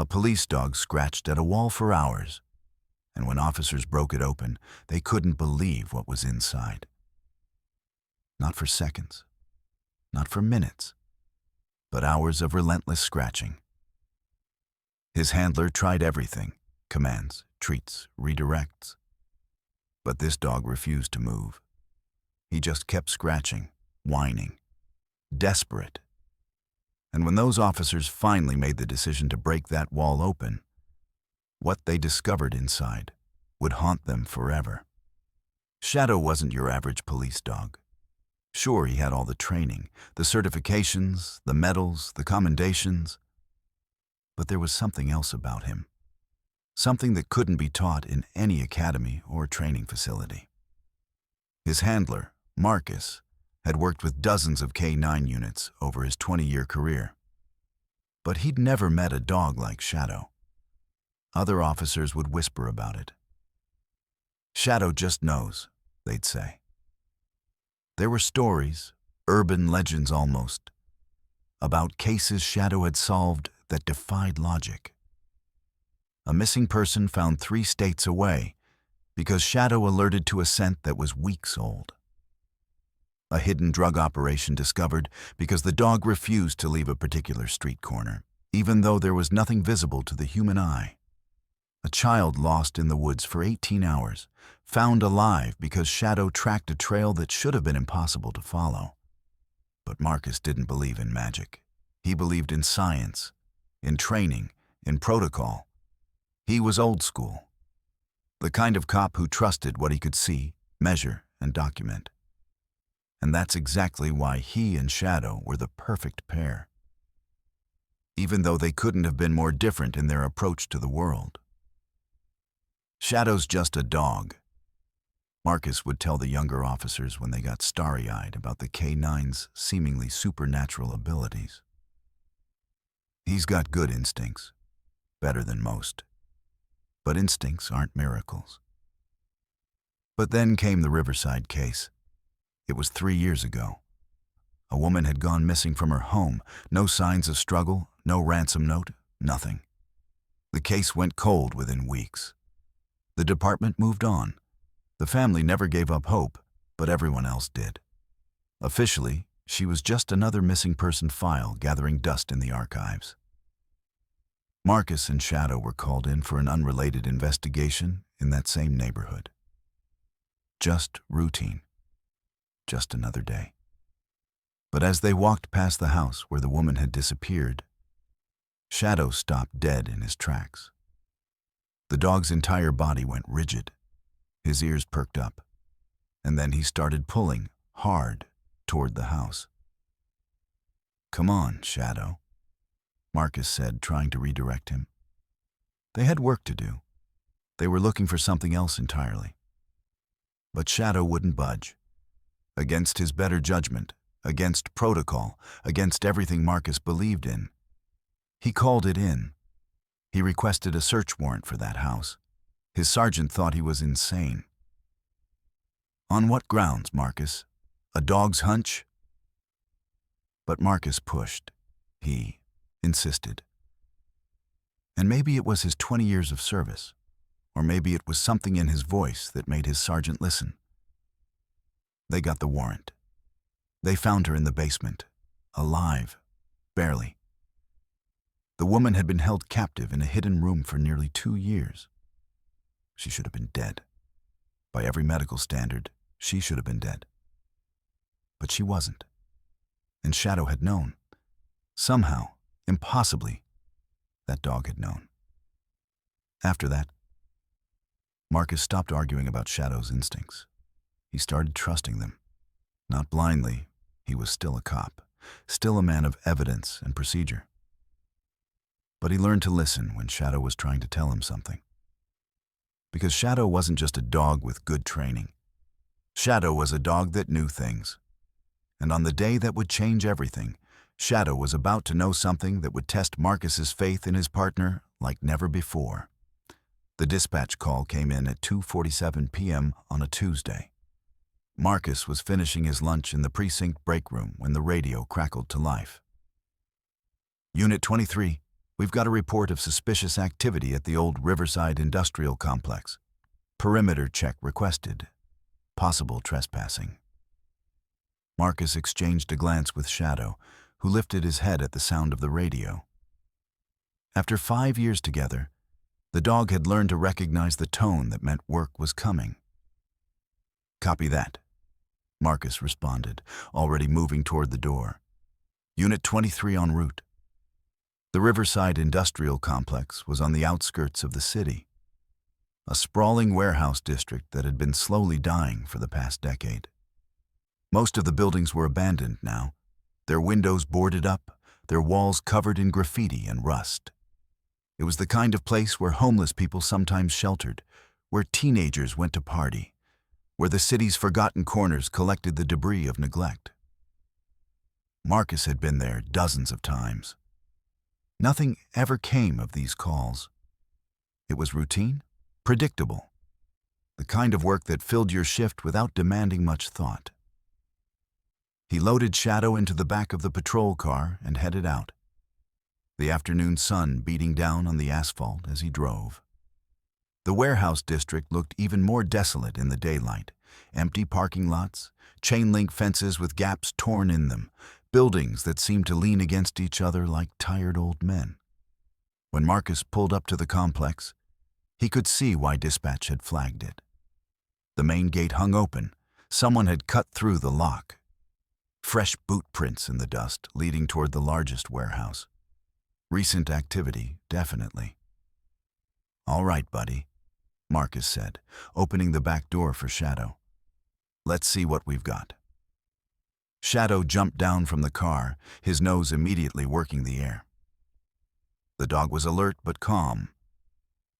A police dog scratched at a wall for hours, and when officers broke it open, they couldn't believe what was inside. Not for seconds, not for minutes, but hours of relentless scratching. His handler tried everything: commands, treats, redirects. But this dog refused to move. He just kept scratching, whining, desperate. And when those officers finally made the decision to break that wall open, what they discovered inside would haunt them forever. Shadow wasn't your average police dog. Sure, he had all the training, the certifications, the medals, the commendations, but there was something else about him. Something that couldn't be taught in any academy or training facility. His handler, Marcus, had worked with dozens of K9 units over his 20-year career. But he'd never met a dog like Shadow. Other officers would whisper about it. "Shadow just knows," they'd say. There were stories, urban legends almost, about cases Shadow had solved that defied logic. A missing person found 3 states away because Shadow alerted to a scent that was weeks old. A hidden drug operation discovered because the dog refused to leave a particular street corner, even though there was nothing visible to the human eye. A child lost in the woods for 18 hours, found alive because Shadow tracked a trail that should have been impossible to follow. But Marcus didn't believe in magic. He believed in science, in training, in protocol. He was old school. The kind of cop who trusted what he could see, measure, and document. And that's exactly why he and Shadow were the perfect pair. Even though they couldn't have been more different in their approach to the world. "Shadow's just a dog," Marcus would tell the younger officers when they got starry-eyed about the K9's seemingly supernatural abilities. "He's got good instincts, better than most. But instincts aren't miracles." But then came the Riverside case. It was 3 years ago. A woman had gone missing from her home. No signs of struggle, no ransom note, nothing. The case went cold within weeks. The department moved on. The family never gave up hope, but everyone else did. Officially, she was just another missing person file gathering dust in the archives. Marcus and Shadow were called in for an unrelated investigation in that same neighborhood. Just routine. Just another day. But as they walked past the house where the woman had disappeared, Shadow stopped dead in his tracks. The dog's entire body went rigid. His ears perked up, and then he started pulling hard toward the house. "Come on, Shadow," Marcus said, trying to redirect him. They had work to do. They were looking for something else entirely. But Shadow wouldn't budge. Against his better judgment, against protocol, against everything Marcus believed in. He called it in. He requested a search warrant for that house. His sergeant thought he was insane. "On what grounds, Marcus? A dog's hunch?" But Marcus pushed. He insisted. And maybe it was his 20 years of service, or maybe it was something in his voice that made his sergeant listen. They got the warrant. They found her in the basement, alive, barely. The woman had been held captive in a hidden room for nearly 2 years. She should have been dead. By every medical standard, she should have been dead. But she wasn't. And Shadow had known. Somehow, impossibly, that dog had known. After that, Marcus stopped arguing about Shadow's instincts. He started trusting them. Not blindly, he was still a cop, still a man of evidence and procedure. But he learned to listen when Shadow was trying to tell him something. Because Shadow wasn't just a dog with good training. Shadow was a dog that knew things. And on the day that would change everything, Shadow was about to know something that would test Marcus's faith in his partner like never before. The dispatch call came in at 2:47 p.m. on a Tuesday. Marcus was finishing his lunch in the precinct break room when the radio crackled to life. "Unit 23, We've got a report of suspicious activity at the old Riverside Industrial Complex. Perimeter check requested. Possible trespassing. Marcus exchanged a glance with Shadow, who lifted his head at the sound of the radio. After 5 years together, the dog had learned to recognize the tone that meant work was coming. "Copy that," Marcus responded, already moving toward the door. "Unit 23 en route." The Riverside Industrial Complex was on the outskirts of the city, a sprawling warehouse district that had been slowly dying for the past decade. Most of the buildings were abandoned now, their windows boarded up, their walls covered in graffiti and rust. It was the kind of place where homeless people sometimes sheltered, where teenagers went to party, where the city's forgotten corners collected the debris of neglect. Marcus had been there dozens of times. Nothing ever came of these calls. It was routine, predictable, the kind of work that filled your shift without demanding much thought. He loaded Shadow into the back of the patrol car and headed out, the afternoon sun beating down on the asphalt as he drove. The warehouse district looked even more desolate in the daylight. Empty parking lots, chain-link fences with gaps torn in them, buildings that seemed to lean against each other like tired old men. When Marcus pulled up to the complex, he could see why dispatch had flagged it. The main gate hung open. Someone had cut through the lock. Fresh boot prints in the dust leading toward the largest warehouse. Recent activity, definitely. "All right, buddy," Marcus said, opening the back door for Shadow. "Let's see what we've got." Shadow jumped down from the car, his nose immediately working the air. The dog was alert but calm.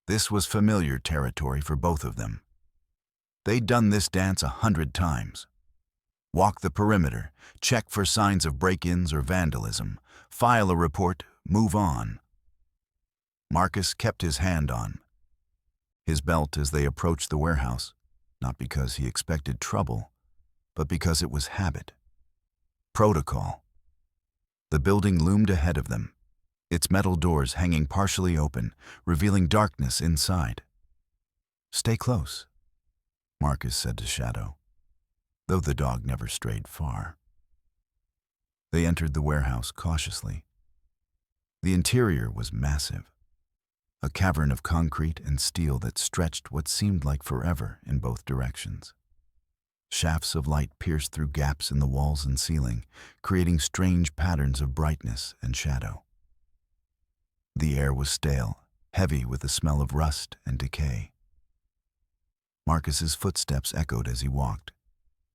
This was familiar territory for both of them. They'd done this dance 100 times. Walk the perimeter, check for signs of break-ins or vandalism, file a report, move on. Marcus kept his hand on his belt as they approached the warehouse, not because he expected trouble, but because it was habit. Protocol. The building loomed ahead of them, its metal doors hanging partially open, revealing darkness inside. "Stay close," Marcus said to Shadow, though the dog never strayed far. They entered the warehouse cautiously. The interior was massive, a cavern of concrete and steel that stretched what seemed like forever in both directions. Shafts of light pierced through gaps in the walls and ceiling, creating strange patterns of brightness and shadow. The air was stale, heavy with the smell of rust and decay. Marcus's footsteps echoed as he walked,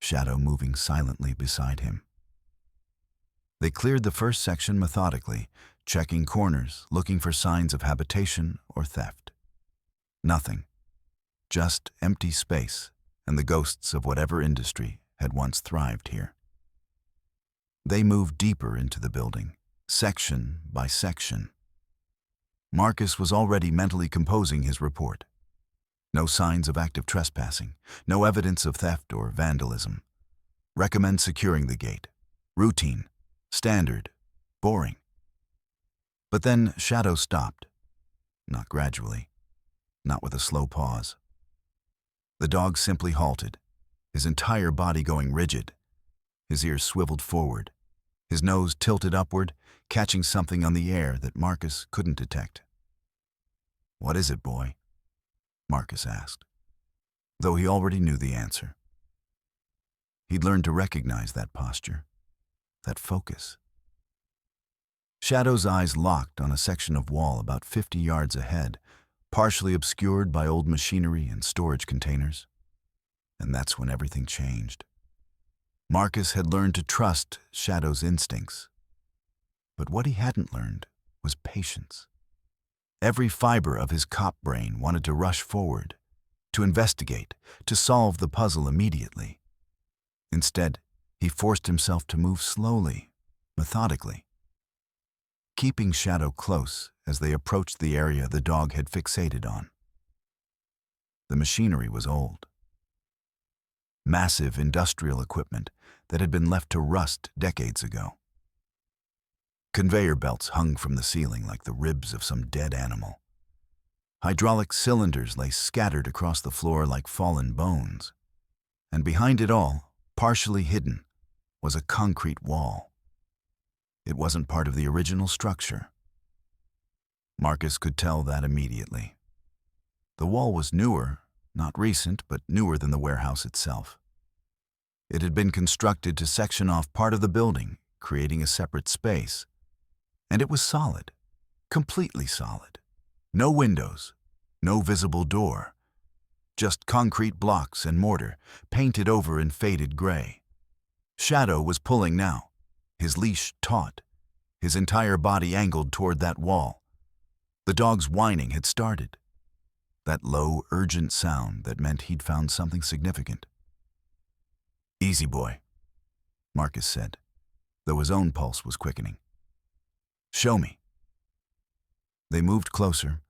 Shadow moving silently beside him. They cleared the first section methodically, checking corners, looking for signs of habitation or theft. Nothing. Just empty space and the ghosts of whatever industry had once thrived here. They moved deeper into the building, section by section. Marcus was already mentally composing his report. No signs of active trespassing, no evidence of theft or vandalism. Recommend securing the gate. Routine, standard, boring. But then Shadow stopped. Not gradually, not with a slow pause. The dog simply halted, his entire body going rigid, his ears swiveled forward, his nose tilted upward, catching something on the air that Marcus couldn't detect. "What is it, boy?" Marcus asked, though he already knew the answer. He'd learned to recognize that posture, that focus. Shadow's eyes locked on a section of wall about 50 yards ahead, partially obscured by old machinery and storage containers. And that's when everything changed. Marcus had learned to trust Shadow's instincts. But what he hadn't learned was patience. Every fiber of his cop brain wanted to rush forward, to investigate, to solve the puzzle immediately. Instead, he forced himself to move slowly, methodically, keeping Shadow close as they approached the area the dog had fixated on. The machinery was old. Massive industrial equipment that had been left to rust decades ago. Conveyor belts hung from the ceiling like the ribs of some dead animal. Hydraulic cylinders lay scattered across the floor like fallen bones. And behind it all, partially hidden, was a concrete wall. It wasn't part of the original structure. Marcus could tell that immediately. The wall was newer, not recent, but newer than the warehouse itself. It had been constructed to section off part of the building, creating a separate space. And it was solid, completely solid. No windows, no visible door. Just concrete blocks and mortar, painted over in faded gray. Shadow was pulling now, his leash taut, his entire body angled toward that wall. The dog's whining had started. That low, urgent sound that meant he'd found something significant. "Easy, boy," Marcus said, though his own pulse was quickening. "Show me." They moved closer,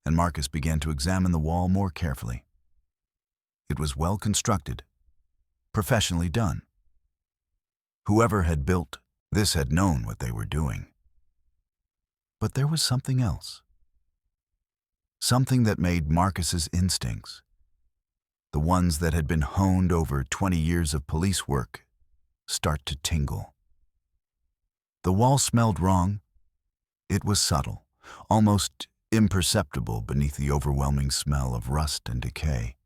and Marcus began to examine the wall more carefully. It was well constructed, professionally done. Whoever had built this had known what they were doing. But there was something else. Something that made Marcus's instincts, the ones that had been honed over 20 years of police work, start to tingle. The wall smelled wrong. It was subtle, almost imperceptible beneath the overwhelming smell of rust and decay.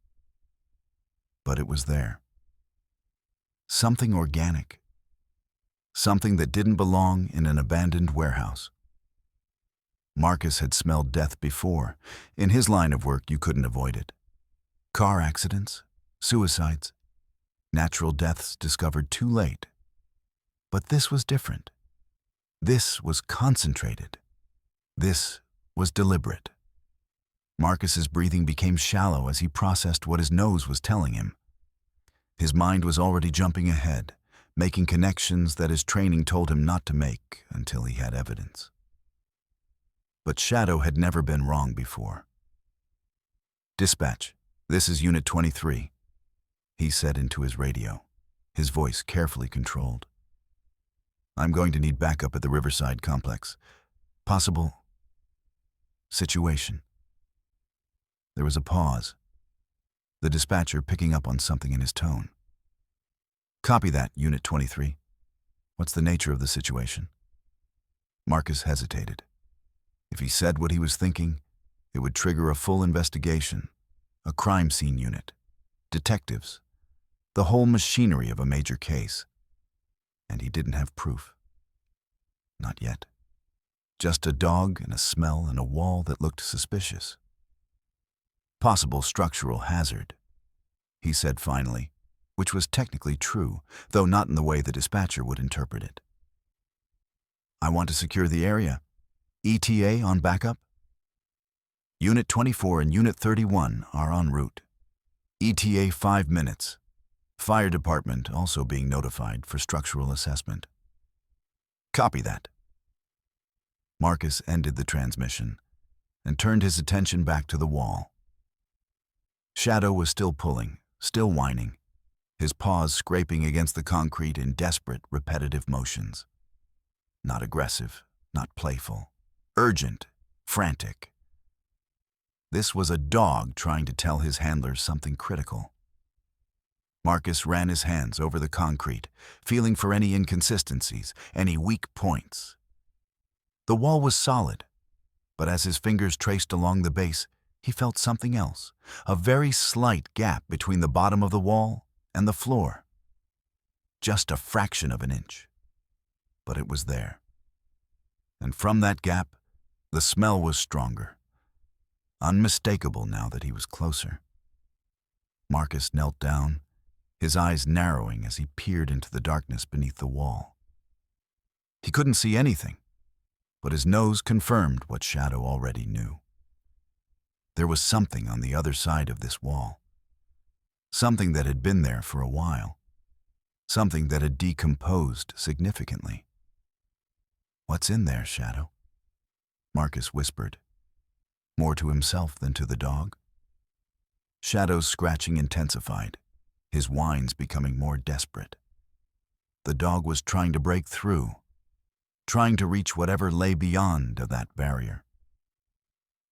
But it was there. Something organic. Something that didn't belong in an abandoned warehouse. Marcus had smelled death before. In his line of work, you couldn't avoid it. Car accidents, suicides, natural deaths discovered too late. But this was different. This was concentrated. This was deliberate. Marcus's breathing became shallow as he processed what his nose was telling him. His mind was already jumping ahead, making connections that his training told him not to make until he had evidence. But Shadow had never been wrong before. "Dispatch, this is Unit 23, he said into his radio, his voice carefully controlled. "I'm going to need backup at the Riverside complex. Possible situation." There was a pause, the dispatcher picking up on something in his tone. "Copy that, Unit 23. What's the nature of the situation?" Marcus hesitated. If he said what he was thinking, it would trigger a full investigation, a crime scene unit, detectives, the whole machinery of a major case. And he didn't have proof. Not yet. Just a dog and a smell and a wall that looked suspicious. "Possible structural hazard," he said finally, which was technically true, though not in the way the dispatcher would interpret it. "I want to secure the area. ETA on backup?" "Unit 24 and Unit 31 are en route. ETA 5 minutes. Fire department also being notified for structural assessment." "Copy that." Marcus ended the transmission and turned his attention back to the wall. Shadow was still pulling, still whining, his paws scraping against the concrete in desperate, repetitive motions. Not aggressive, not playful. Urgent, frantic. This was a dog trying to tell his handlers something critical. Marcus ran his hands over the concrete, feeling for any inconsistencies, any weak points. The wall was solid, but as his fingers traced along the base, he felt something else, a very slight gap between the bottom of the wall and the floor. Just a fraction of an inch. But it was there. And from that gap, the smell was stronger, unmistakable now that he was closer. Marcus knelt down, his eyes narrowing as he peered into the darkness beneath the wall. He couldn't see anything, but his nose confirmed what Shadow already knew. There was something on the other side of this wall, something that had been there for a while, something that had decomposed significantly. "What's in there, Shadow?" Marcus whispered, more to himself than to the dog. Shadow's scratching intensified, his whines becoming more desperate. The dog was trying to break through. trying to reach whatever lay beyond of that barrier.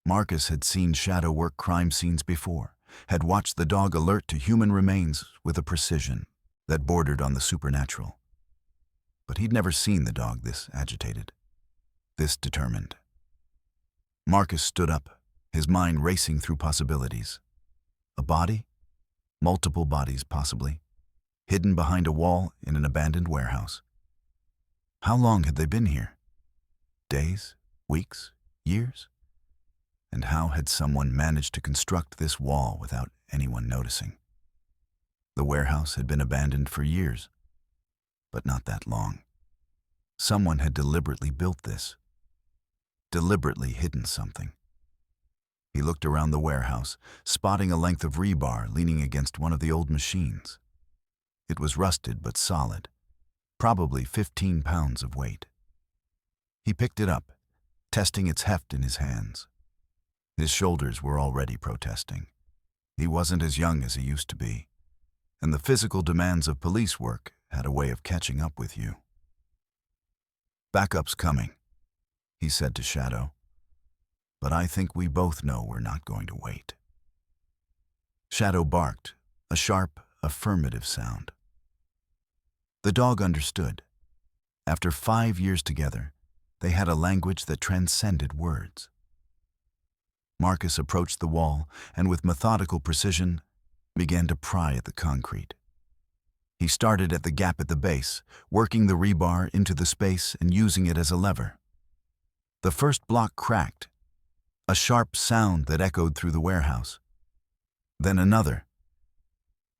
Marcus had seen Shadow work crime scenes before, had watched the dog alert to human remains with a precision that bordered on the supernatural. But he'd never seen the dog this agitated, this determined. Marcus stood up, his mind racing through possibilities. A body? Multiple bodies, possibly, hidden behind a wall in an abandoned warehouse. How long had they been here? Days? Weeks? Years? And how had someone managed to construct this wall without anyone noticing? The warehouse had been abandoned for years, but not that long. Someone had deliberately built this, deliberately hidden something. He looked around the warehouse, spotting a length of rebar leaning against one of the old machines. It was rusted but solid, probably 15 pounds of weight. He picked it up, testing its heft in his hands. His shoulders were already protesting. He wasn't as young as he used to be, and the physical demands of police work had a way of catching up with you. "Backup's coming," he said to Shadow, "but I think we both know we're not going to wait." Shadow barked, a sharp, affirmative sound. The dog understood. After 5 years together, they had a language that transcended words. Marcus approached the wall and with methodical precision began to pry at the concrete. He started at the gap at the base, working the rebar into the space and using it as a lever. The first block cracked, a sharp sound that echoed through the warehouse. Then another.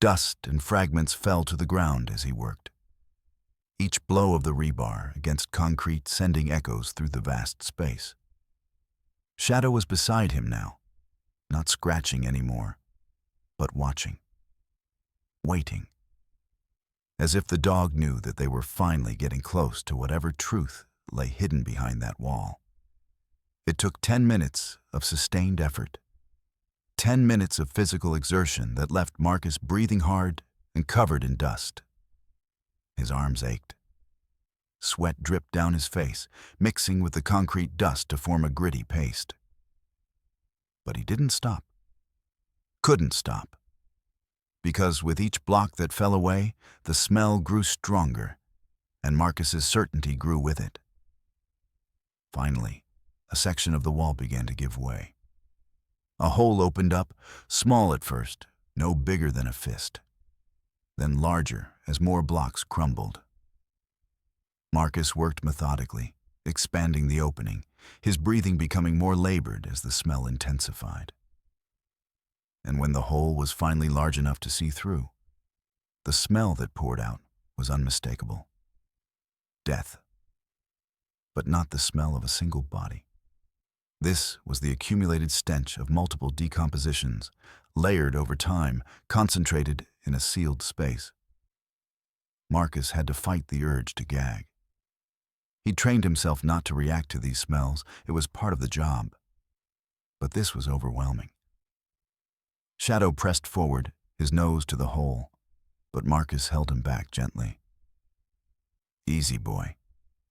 Dust and fragments fell to the ground as he worked, each blow of the rebar against concrete sending echoes through the vast space. Shadow was beside him now, not scratching anymore, but watching, waiting, as if the dog knew that they were finally getting close to whatever truth lay hidden behind that wall. It took 10 minutes of sustained effort, 10 minutes of physical exertion that left Marcus breathing hard and covered in dust. His arms ached. Sweat dripped down his face, mixing with the concrete dust to form a gritty paste. But he didn't stop. Couldn't stop. Because with each block that fell away, the smell grew stronger, and Marcus's certainty grew with it. Finally, a section of the wall began to give way. A hole opened up, small at first, no bigger than a fist, then larger as more blocks crumbled. Marcus worked methodically, expanding the opening, his breathing becoming more labored as the smell intensified. And when the hole was finally large enough to see through, the smell that poured out was unmistakable. Death. But not the smell of a single body. This was the accumulated stench of multiple decompositions, layered over time, concentrated in a sealed space. Marcus had to fight the urge to gag. He trained himself not to react to these smells. It was part of the job. But this was overwhelming. Shadow pressed forward, his nose to the hole, but Marcus held him back gently. "Easy, boy,"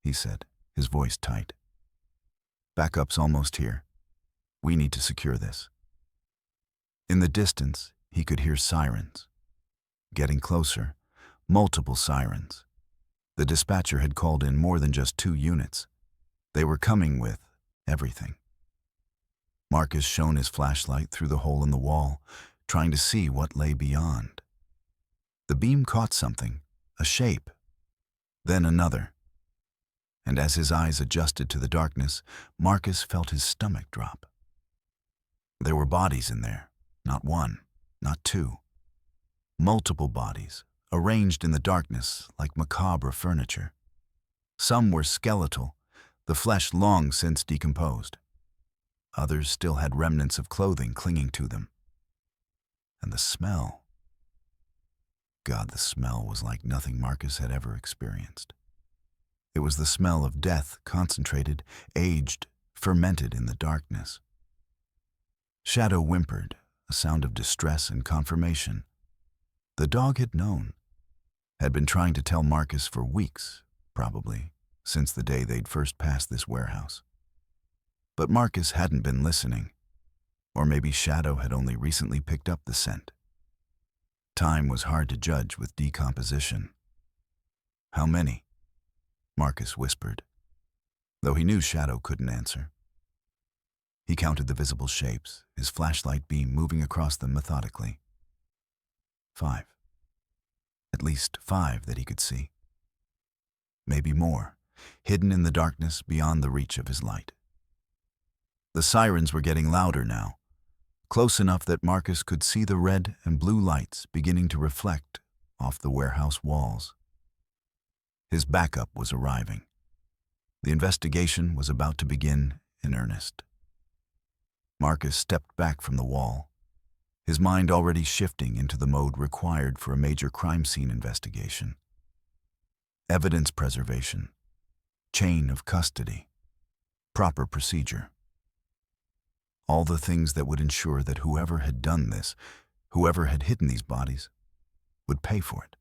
he said, his voice tight. "Backup's almost here. We need to secure this." In the distance, he could hear sirens. Getting closer, multiple sirens. The dispatcher had called in more than just 2 units. They were coming with everything. Marcus shone his flashlight through the hole in the wall, trying to see what lay beyond. The beam caught something, a shape, then another. And as his eyes adjusted to the darkness, Marcus felt his stomach drop. There were bodies in there, not one, not two. Multiple bodies, arranged in the darkness like macabre furniture. Some were skeletal, the flesh long since decomposed. Others still had remnants of clothing clinging to them. And the smell. God, the smell was like nothing Marcus had ever experienced. It was the smell of death, concentrated, aged, fermented in the darkness. Shadow whimpered, a sound of distress and confirmation. The dog had known, had been trying to tell Marcus for weeks, probably, since the day they'd first passed this warehouse. But Marcus hadn't been listening, or maybe Shadow had only recently picked up the scent. Time was hard to judge with decomposition. "How many?" Marcus whispered, though he knew Shadow couldn't answer. He counted the visible shapes, his flashlight beam moving across them methodically. 5. At least 5 that he could see. Maybe more, hidden in the darkness beyond the reach of his light. The sirens were getting louder now, close enough that Marcus could see the red and blue lights beginning to reflect off the warehouse walls. His backup was arriving. The investigation was about to begin in earnest. Marcus stepped back from the wall, his mind already shifting into the mode required for a major crime scene investigation. Evidence preservation, chain of custody, proper procedure. All the things that would ensure that whoever had done this, whoever had hidden these bodies, would pay for it.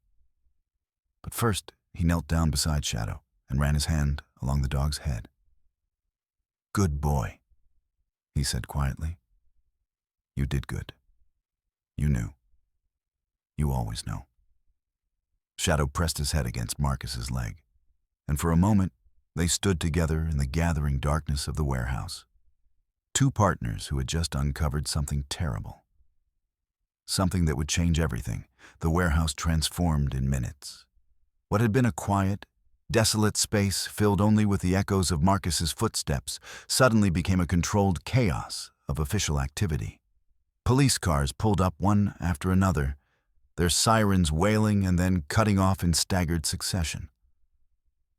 But first, he knelt down beside Shadow and ran his hand along the dog's head. "Good boy," he said quietly. "You did good. You knew. You always know." Shadow pressed his head against Marcus's leg, and for a moment they stood together in the gathering darkness of the warehouse. Two partners who had just uncovered something terrible. Something that would change everything. The warehouse transformed in minutes. What had been a quiet, desolate space filled only with the echoes of Marcus's footsteps suddenly became a controlled chaos of official activity. Police cars pulled up one after another, their sirens wailing and then cutting off in staggered succession.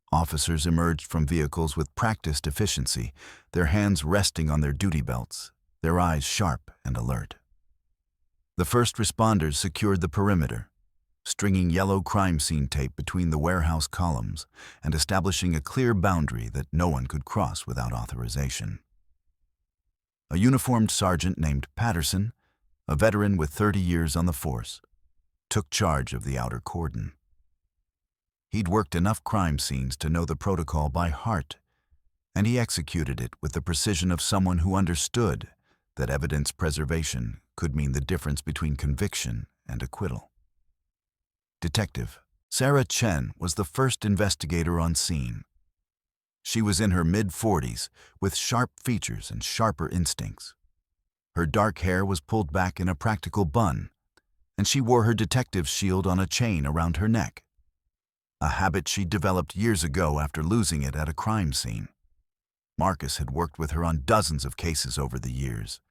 Officers emerged from vehicles with practiced efficiency, their hands resting on their duty belts, their eyes sharp and alert. The first responders secured the perimeter, stringing yellow crime scene tape between the warehouse columns and establishing a clear boundary that no one could cross without authorization. A uniformed sergeant named Patterson, a veteran with 30 years on the force, took charge of the outer cordon. He'd worked enough crime scenes to know the protocol by heart, and he executed it with the precision of someone who understood that evidence preservation could mean the difference between conviction and acquittal. Detective Sarah Chen was the first investigator on scene. She was in her mid-40s, with sharp features and sharper instincts. Her dark hair was pulled back in a practical bun, and she wore her detective's shield on a chain around her neck, a habit she'd developed years ago after losing it at a crime scene. Marcus had worked with her on dozens of cases over the years,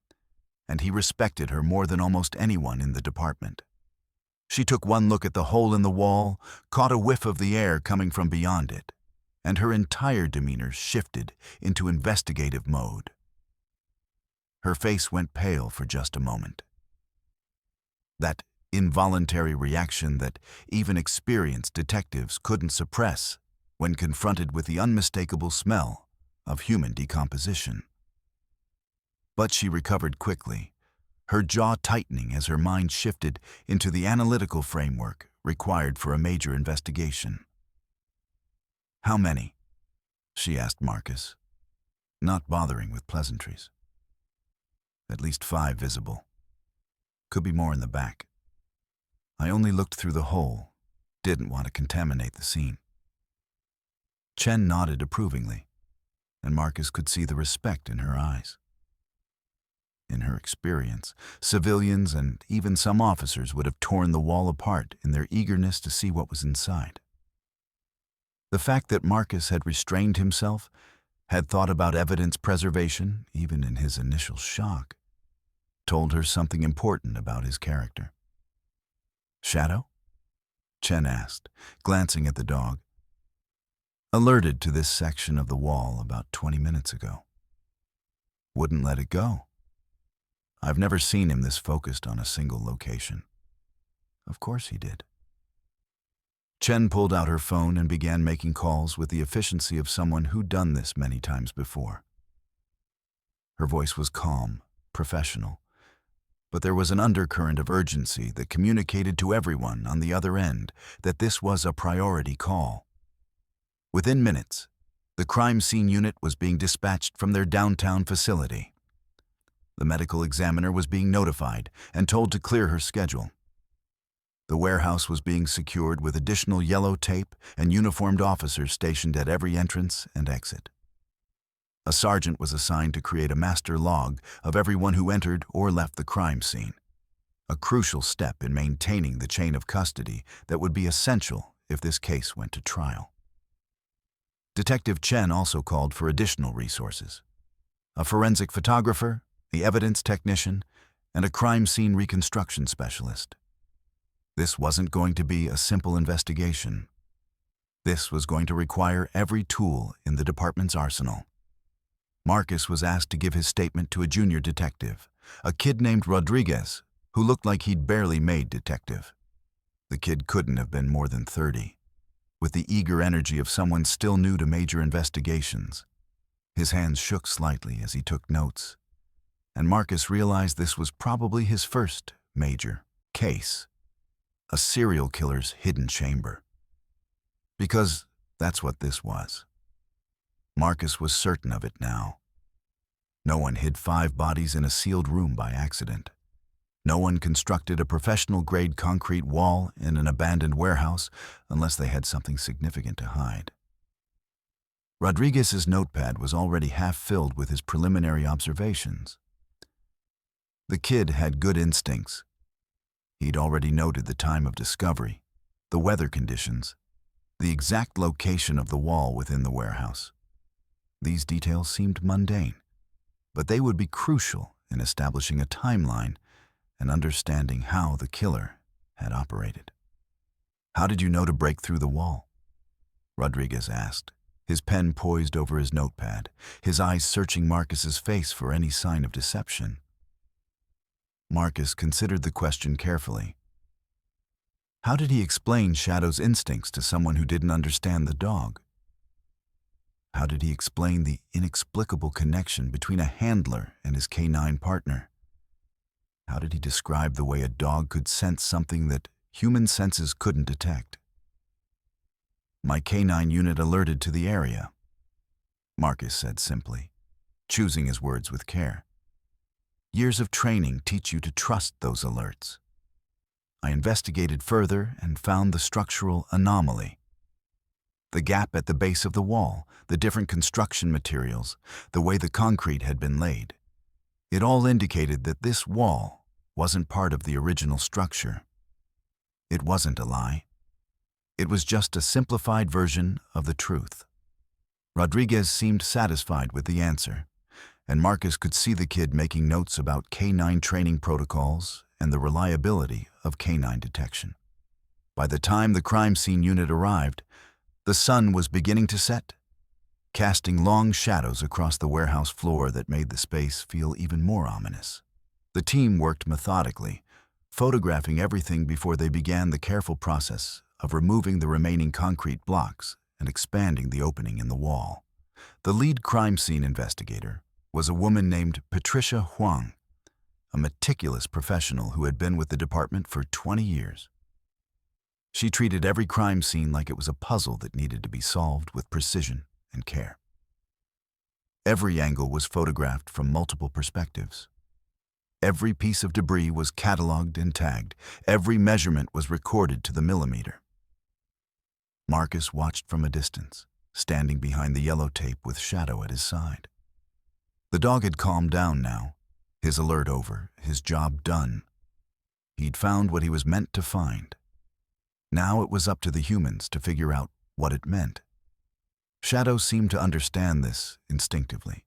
and he respected her more than almost anyone in the department. She took one look at the hole in the wall, caught a whiff of the air coming from beyond it, and her entire demeanor shifted into investigative mode. Her face went pale for just a moment. That involuntary reaction that even experienced detectives couldn't suppress when confronted with the unmistakable smell of human decomposition. But she recovered quickly, her jaw tightening as her mind shifted into the analytical framework required for a major investigation. "How many?" she asked Marcus, not bothering with pleasantries. "At least 5 visible. Could be more in the back. I only looked through the hole, didn't want to contaminate the scene." Chen nodded approvingly, and Marcus could see the respect in her eyes. In her experience, civilians and even some officers would have torn the wall apart in their eagerness to see what was inside. The fact that Marcus had restrained himself, had thought about evidence preservation, even in his initial shock, told her something important about his character. "Shadow?" Chen asked, glancing at the dog. "Alerted to this section of the wall about 20 minutes ago. Wouldn't let it go. I've never seen him this focused on a single location." Of course he did. Chen pulled out her phone and began making calls with the efficiency of someone who'd done this many times before. Her voice was calm, professional, but there was an undercurrent of urgency that communicated to everyone on the other end that this was a priority call. Within minutes, The crime scene unit was being dispatched from their downtown facility. The medical examiner was being notified and told to clear her schedule. The warehouse was being secured with additional yellow tape and uniformed officers stationed at every entrance and exit. A sergeant was assigned to create a master log of everyone who entered or left the crime scene, a crucial step in maintaining the chain of custody that would be essential if this case went to trial. Detective Chen also called for additional resources: a forensic photographer, the evidence technician, and a crime scene reconstruction specialist. This wasn't going to be a simple investigation. This was going to require every tool in the department's arsenal. Marcus was asked to give his statement to a junior detective, a kid named Rodriguez, who looked like he'd barely made detective. The kid couldn't have been more than 30, with the eager energy of someone still new to major investigations. His hands shook slightly as he took notes, and Marcus realized this was probably his first major case, a serial killer's hidden chamber. Because that's what this was. Marcus was certain of it now. No one hid 5 bodies in a sealed room by accident. No one constructed a professional-grade concrete wall in an abandoned warehouse unless they had something significant to hide. Rodriguez's notepad was already half filled with his preliminary observations. The kid had good instincts. He'd already noted the time of discovery, the weather conditions, the exact location of the wall within the warehouse. These details seemed mundane, but they would be crucial in establishing a timeline and understanding how the killer had operated. "How did you know to break through the wall?" Rodriguez asked, his pen poised over his notepad, his eyes searching Marcus's face for any sign of deception. Marcus considered the question carefully. How did he explain Shadow's instincts to someone who didn't understand the dog? How did he explain the inexplicable connection between a handler and his canine partner? How did he describe the way a dog could sense something that human senses couldn't detect? "My canine unit alerted to the area," Marcus said simply, choosing his words with care. "Years of training teach you to trust those alerts. I investigated further and found the structural anomaly. The gap at the base of the wall, the different construction materials, the way the concrete had been laid. It all indicated that this wall wasn't part of the original structure. It wasn't a lie. It was just a simplified version of the truth." Rodriguez seemed satisfied with the answer, and Marcus could see the kid making notes about canine training protocols and the reliability of canine detection. By the time the crime scene unit arrived, the sun was beginning to set, casting long shadows across the warehouse floor that made the space feel even more ominous. The team worked methodically, photographing everything before they began the careful process of removing the remaining concrete blocks and expanding the opening in the wall. The lead crime scene investigator was a woman named Patricia Huang, a meticulous professional who had been with the department for 20 years. She treated every crime scene like it was a puzzle that needed to be solved with precision and care. Every angle was photographed from multiple perspectives. Every piece of debris was cataloged and tagged. Every measurement was recorded to the millimeter. Marcus watched from a distance, standing behind the yellow tape with Shadow at his side. The dog had calmed down now, his alert over, his job done. He'd found what he was meant to find. Now it was up to the humans to figure out what it meant. Shadow seemed to understand this instinctively.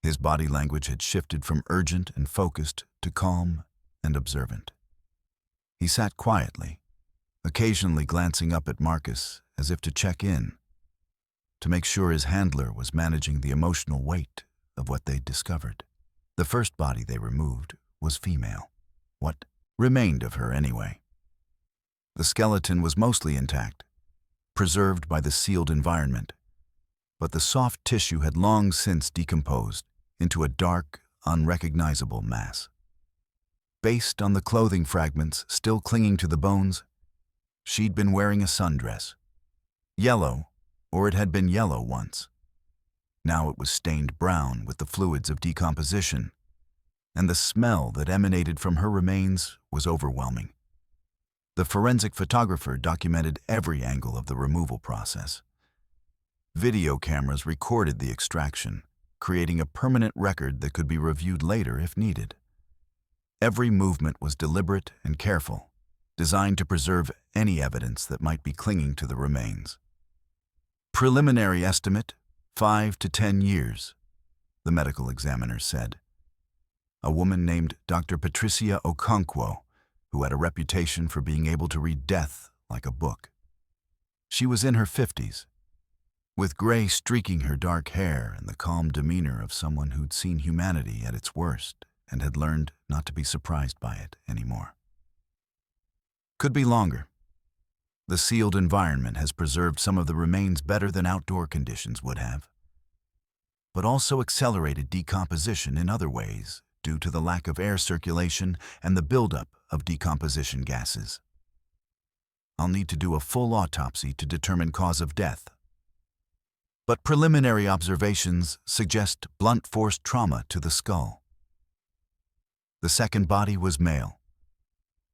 His body language had shifted from urgent and focused to calm and observant. He sat quietly, occasionally glancing up at Marcus as if to check in, to make sure his handler was managing the emotional weight of what they'd discovered. The first body they removed was female. What remained of her anyway? The skeleton was mostly intact, preserved by the sealed environment, but the soft tissue had long since decomposed into a dark, unrecognizable mass. Based on the clothing fragments still clinging to the bones, she'd been wearing a sundress. Yellow, or it had been yellow once. Now it was stained brown with the fluids of decomposition, and the smell that emanated from her remains was overwhelming. The forensic photographer documented every angle of the removal process. Video cameras recorded the extraction, creating a permanent record that could be reviewed later if needed. Every movement was deliberate and careful, designed to preserve any evidence that might be clinging to the remains. Preliminary estimate, 5 to 10 years, the medical examiner said. A woman named Dr. Patricia Okonkwo, who had a reputation for being able to read death like a book. She was in her 50s, with gray streaking her dark hair and the calm demeanor of someone who'd seen humanity at its worst and had learned not to be surprised by it anymore. Could be longer. The sealed environment has preserved some of the remains better than outdoor conditions would have, but also accelerated decomposition in other ways due to the lack of air circulation and the buildup of decomposition gases. I'll need to do a full autopsy to determine cause of death, but preliminary observations suggest blunt force trauma to the skull. The second body was male,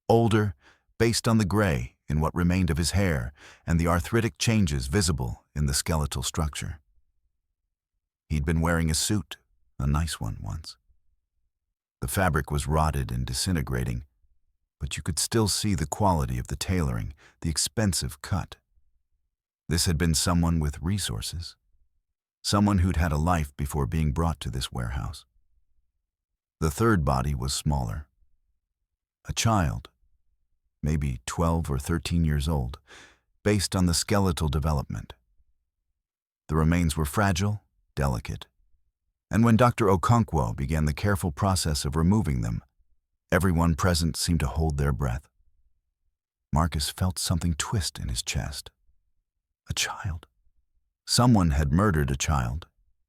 older, based on the gray in what remained of his hair and the arthritic changes visible in the skeletal structure. He'd been wearing a suit, a nice one once. The fabric was rotted and disintegrating, but you could still see the quality of the tailoring, the expensive cut. This had been someone with resources, someone who'd had a life before being brought to this warehouse. The third body was smaller. A child, maybe 12 or 13 years old, based on the skeletal development. The remains were fragile, delicate, and when Dr. Okonkwo began the careful process of removing them, everyone present seemed to hold their breath. Marcus felt something twist in his chest. A child. Someone had murdered a child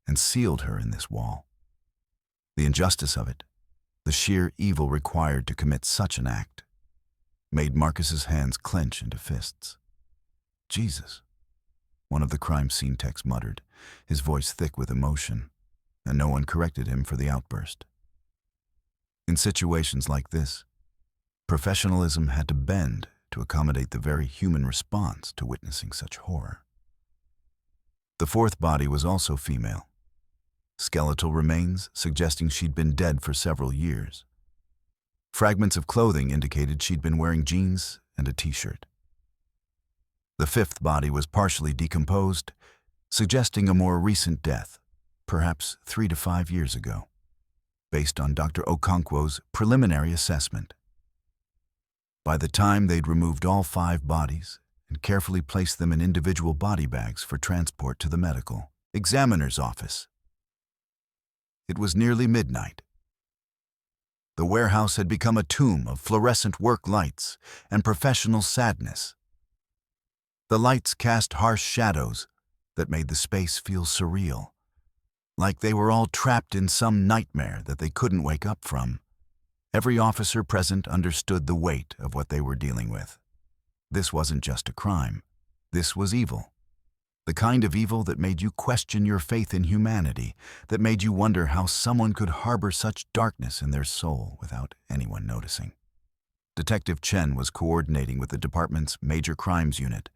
and sealed her in this wall. The injustice of it, the sheer evil required to commit such an act, made Marcus's hands clench into fists. Jesus, one of the crime scene techs muttered, his voice thick with emotion, and no one corrected him for the outburst. In situations like this, professionalism had to bend to accommodate the very human response to witnessing such horror. The fourth body was also female, skeletal remains suggesting she'd been dead for several years. Fragments of clothing indicated she'd been wearing jeans and a t-shirt. The fifth body was partially decomposed, suggesting a more recent death, perhaps 3 to 5 years ago, based on Dr. Okonkwo's preliminary assessment. By the time they'd removed all 5 bodies and carefully placed them in individual body bags for transport to the medical examiner's office, it was nearly midnight. The warehouse had become a tomb of fluorescent work lights and professional sadness. The lights cast harsh shadows that made the space feel surreal, like they were all trapped in some nightmare that they couldn't wake up from. Every officer present understood the weight of what they were dealing with. This wasn't just a crime. This was evil. The kind of evil that made you question your faith in humanity, that made you wonder how someone could harbor such darkness in their soul without anyone noticing. Detective Chen was coordinating with the department's Major Crimes Unit,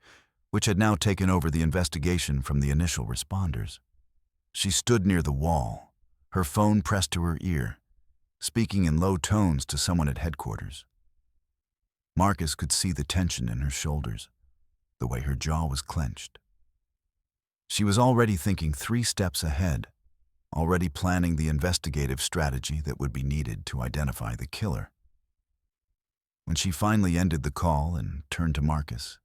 which had now taken over the investigation from the initial responders. She stood near the wall, her phone pressed to her ear, speaking in low tones to someone at headquarters. Marcus could see the tension in her shoulders, the way her jaw was clenched. She was already thinking 3 steps ahead, already planning the investigative strategy that would be needed to identify the killer. When she finally ended the call and turned to Marcus,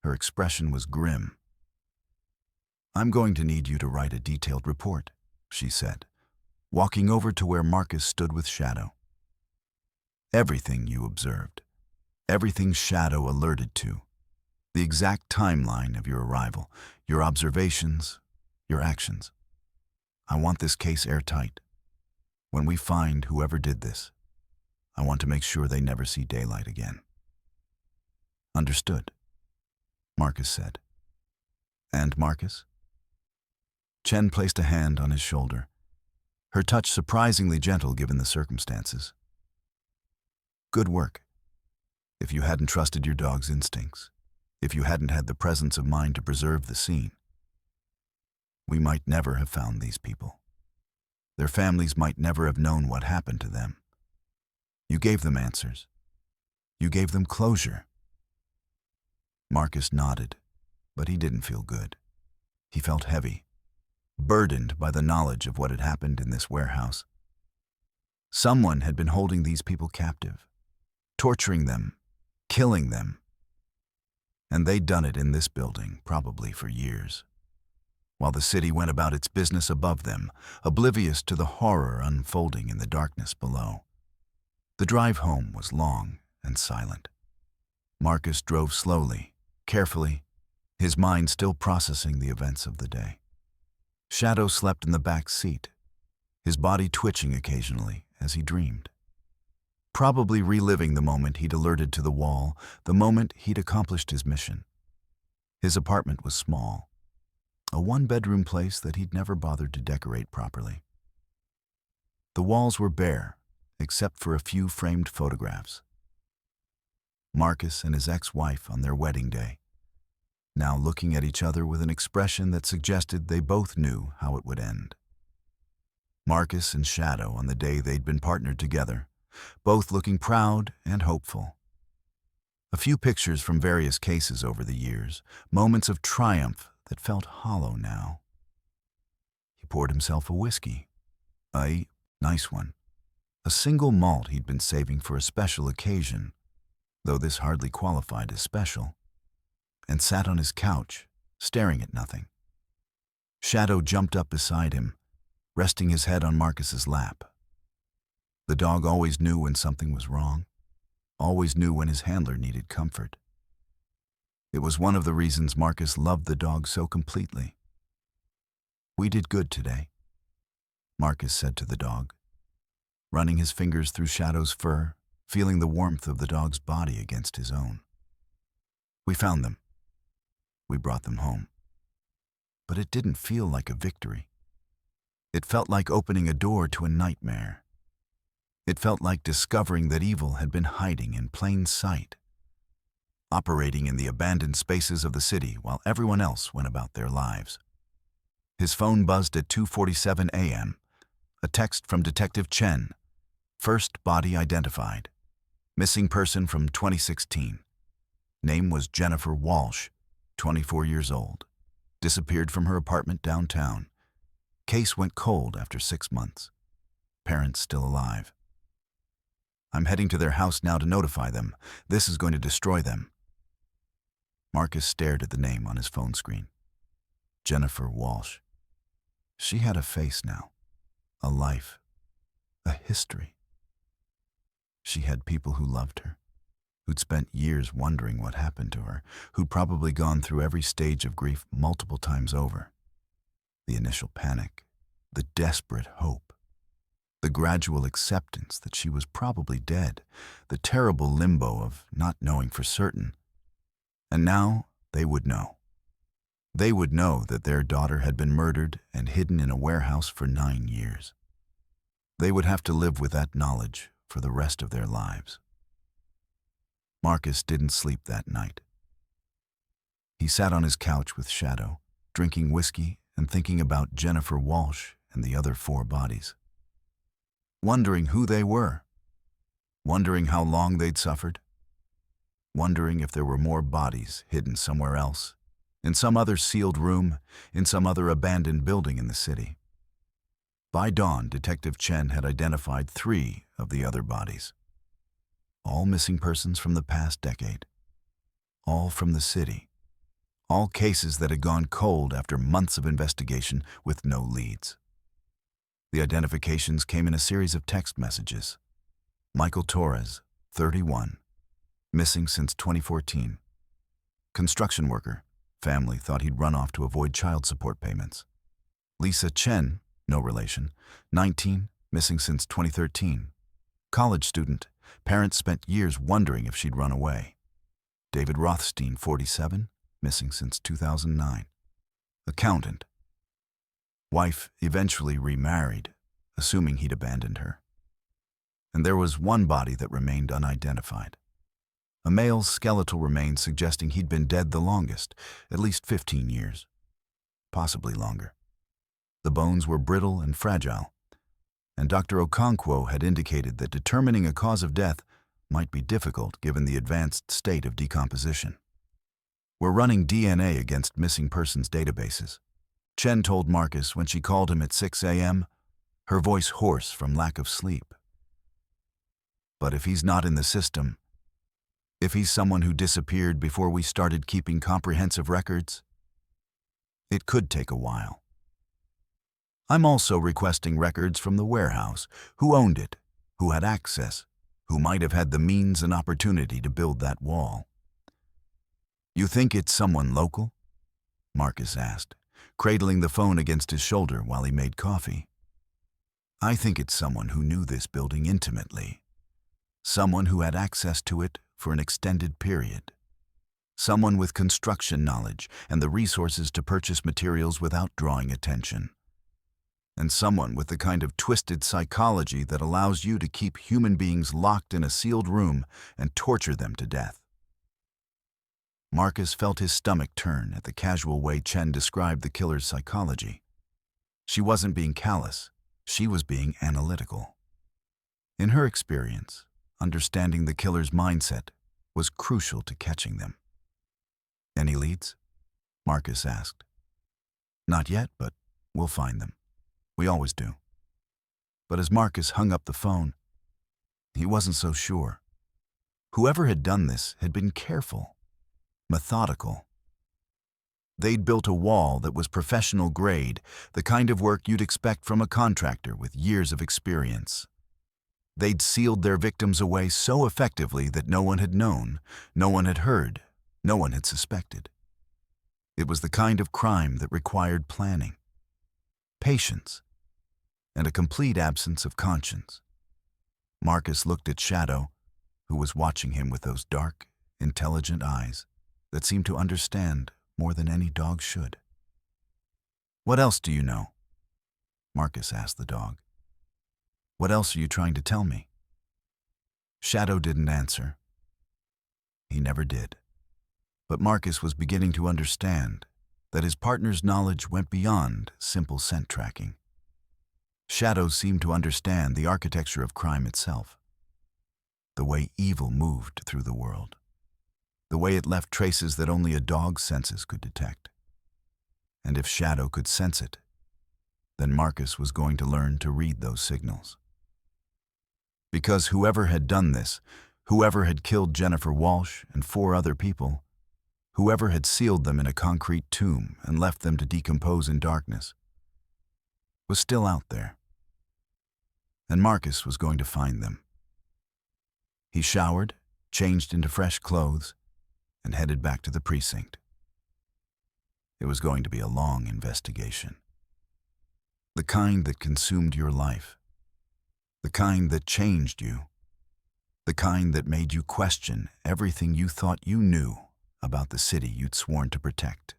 her expression was grim. "I'm going to need you to write a detailed report," she said, walking over to where Marcus stood with Shadow. "Everything you observed, everything Shadow alerted to, the exact timeline of your arrival, your observations, your actions. I want this case airtight. When we find whoever did this, I want to make sure they never see daylight again." "Understood," Marcus said. "And Marcus?" Chen placed a hand on his shoulder, her touch surprisingly gentle given the circumstances. Good work. If you hadn't trusted your dog's instincts, if you hadn't had the presence of mind to preserve the scene, we might never have found these people. Their families might never have known what happened to them. You gave them answers. You gave them closure. Marcus nodded, but he didn't feel good. He felt heavy, burdened by the knowledge of what had happened in this warehouse. Someone had been holding these people captive, torturing them, killing them. And they'd done it in this building, probably for years, while the city went about its business above them, oblivious to the horror unfolding in the darkness below. The drive home was long and silent. Marcus drove slowly, carefully, his mind still processing the events of the day. Shadow slept in the back seat, his body twitching occasionally as he dreamed. Probably reliving the moment he'd alerted to the wall, the moment he'd accomplished his mission. His apartment was small, a one-bedroom place that he'd never bothered to decorate properly. The walls were bare, except for a few framed photographs. Marcus and his ex-wife on their wedding day, now looking at each other with an expression that suggested they both knew how it would end. Marcus and Shadow on the day they'd been partnered together, both looking proud and hopeful. A few pictures from various cases over the years, moments of triumph that felt hollow now. He poured himself a whiskey, a nice one, a single malt he'd been saving for a special occasion, though this hardly qualified as special, and sat on his couch, staring at nothing. Shadow jumped up beside him, resting his head on Marcus's lap. The dog always knew when something was wrong, always knew when his handler needed comfort. It was one of the reasons Marcus loved the dog so completely. "We did good today," Marcus said to the dog, running his fingers through Shadow's fur, feeling the warmth of the dog's body against his own. "We found them. We brought them home." But it didn't feel like a victory. It felt like opening a door to a nightmare. It felt like discovering that evil had been hiding in plain sight, operating in the abandoned spaces of the city while everyone else went about their lives. His phone buzzed at 2:47 a.m., a text from Detective Chen. First body identified. Missing person from 2016. Name was Jennifer Walsh, 24 years old. Disappeared from her apartment downtown. Case went cold after 6 months. Parents still alive. "I'm heading to their house now to notify them. This is going to destroy them." Marcus stared at the name on his phone screen. Jennifer Walsh. She had a face now, a life, a history. She had people who loved her, who'd spent years wondering what happened to her, who'd probably gone through every stage of grief multiple times over. The initial panic, the desperate hope, the gradual acceptance that she was probably dead, the terrible limbo of not knowing for certain. And now they would know. They would know that their daughter had been murdered and hidden in a warehouse for 9 years. They would have to live with that knowledge for the rest of their lives. Marcus didn't sleep that night. He sat on his couch with Shadow, drinking whiskey and thinking about Jennifer Walsh and the other 4 bodies. Wondering who they were. Wondering how long they'd suffered. Wondering if there were more bodies hidden somewhere else, in some other sealed room, in some other abandoned building in the city. By dawn, Detective Chen had identified 3 of the other bodies. All missing persons from the past decade. All from the city. All cases that had gone cold after months of investigation with no leads. The identifications came in a series of text messages. Michael Torres, 31, missing since 2014. Construction worker, family thought he'd run off to avoid child support payments. Lisa Chen, no relation, 19, missing since 2013. College student, parents spent years wondering if she'd run away. David Rothstein, 47, missing since 2009. Accountant, Wife eventually remarried, assuming he'd abandoned her. And there was one body that remained unidentified. A male's skeletal remains suggesting he'd been dead the longest, at least 15 years, possibly longer. The bones were brittle and fragile, and Dr. Okonkwo had indicated that determining a cause of death might be difficult given the advanced state of decomposition. "We're running DNA against missing persons databases," Chen told Marcus when she called him at 6 a.m., her voice hoarse from lack of sleep. "But if he's not in the system, if he's someone who disappeared before we started keeping comprehensive records, it could take a while. I'm also requesting records from the warehouse, who owned it, who had access, who might have had the means and opportunity to build that wall." "You think it's someone local?" Marcus asked, cradling the phone against his shoulder while he made coffee. "I think it's someone who knew this building intimately. Someone who had access to it for an extended period. Someone with construction knowledge and the resources to purchase materials without drawing attention. And someone with the kind of twisted psychology that allows you to keep human beings locked in a sealed room and torture them to death." Marcus felt his stomach turn at the casual way Chen described the killer's psychology. She wasn't being callous, she was being analytical. In her experience, understanding the killer's mindset was crucial to catching them. "Any leads?" Marcus asked. "Not yet, but we'll find them. We always do." But as Marcus hung up the phone, he wasn't so sure. Whoever had done this had been careful, methodical. They'd built a wall that was professional grade, the kind of work you'd expect from a contractor with years of experience. They'd sealed their victims away so effectively that no one had known, no one had heard, no one had suspected. It was the kind of crime that required planning, patience, and a complete absence of conscience. Marcus looked at Shadow, who was watching him with those dark, intelligent eyes that seemed to understand more than any dog should. "What else do you know?" Marcus asked the dog. "What else are you trying to tell me?" Shadow didn't answer. He never did. But Marcus was beginning to understand that his partner's knowledge went beyond simple scent tracking. Shadow seemed to understand the architecture of crime itself, the way evil moved through the world, the way it left traces that only a dog's senses could detect. And if Shadow could sense it, then Marcus was going to learn to read those signals. Because whoever had done this, whoever had killed Jennifer Walsh and 4 other people, whoever had sealed them in a concrete tomb and left them to decompose in darkness, was still out there. And Marcus was going to find them. He showered, changed into fresh clothes, and headed back to the precinct. It was going to be a long investigation. The kind that consumed your life. The kind that changed you. The kind that made you question everything you thought you knew about the city you'd sworn to protect.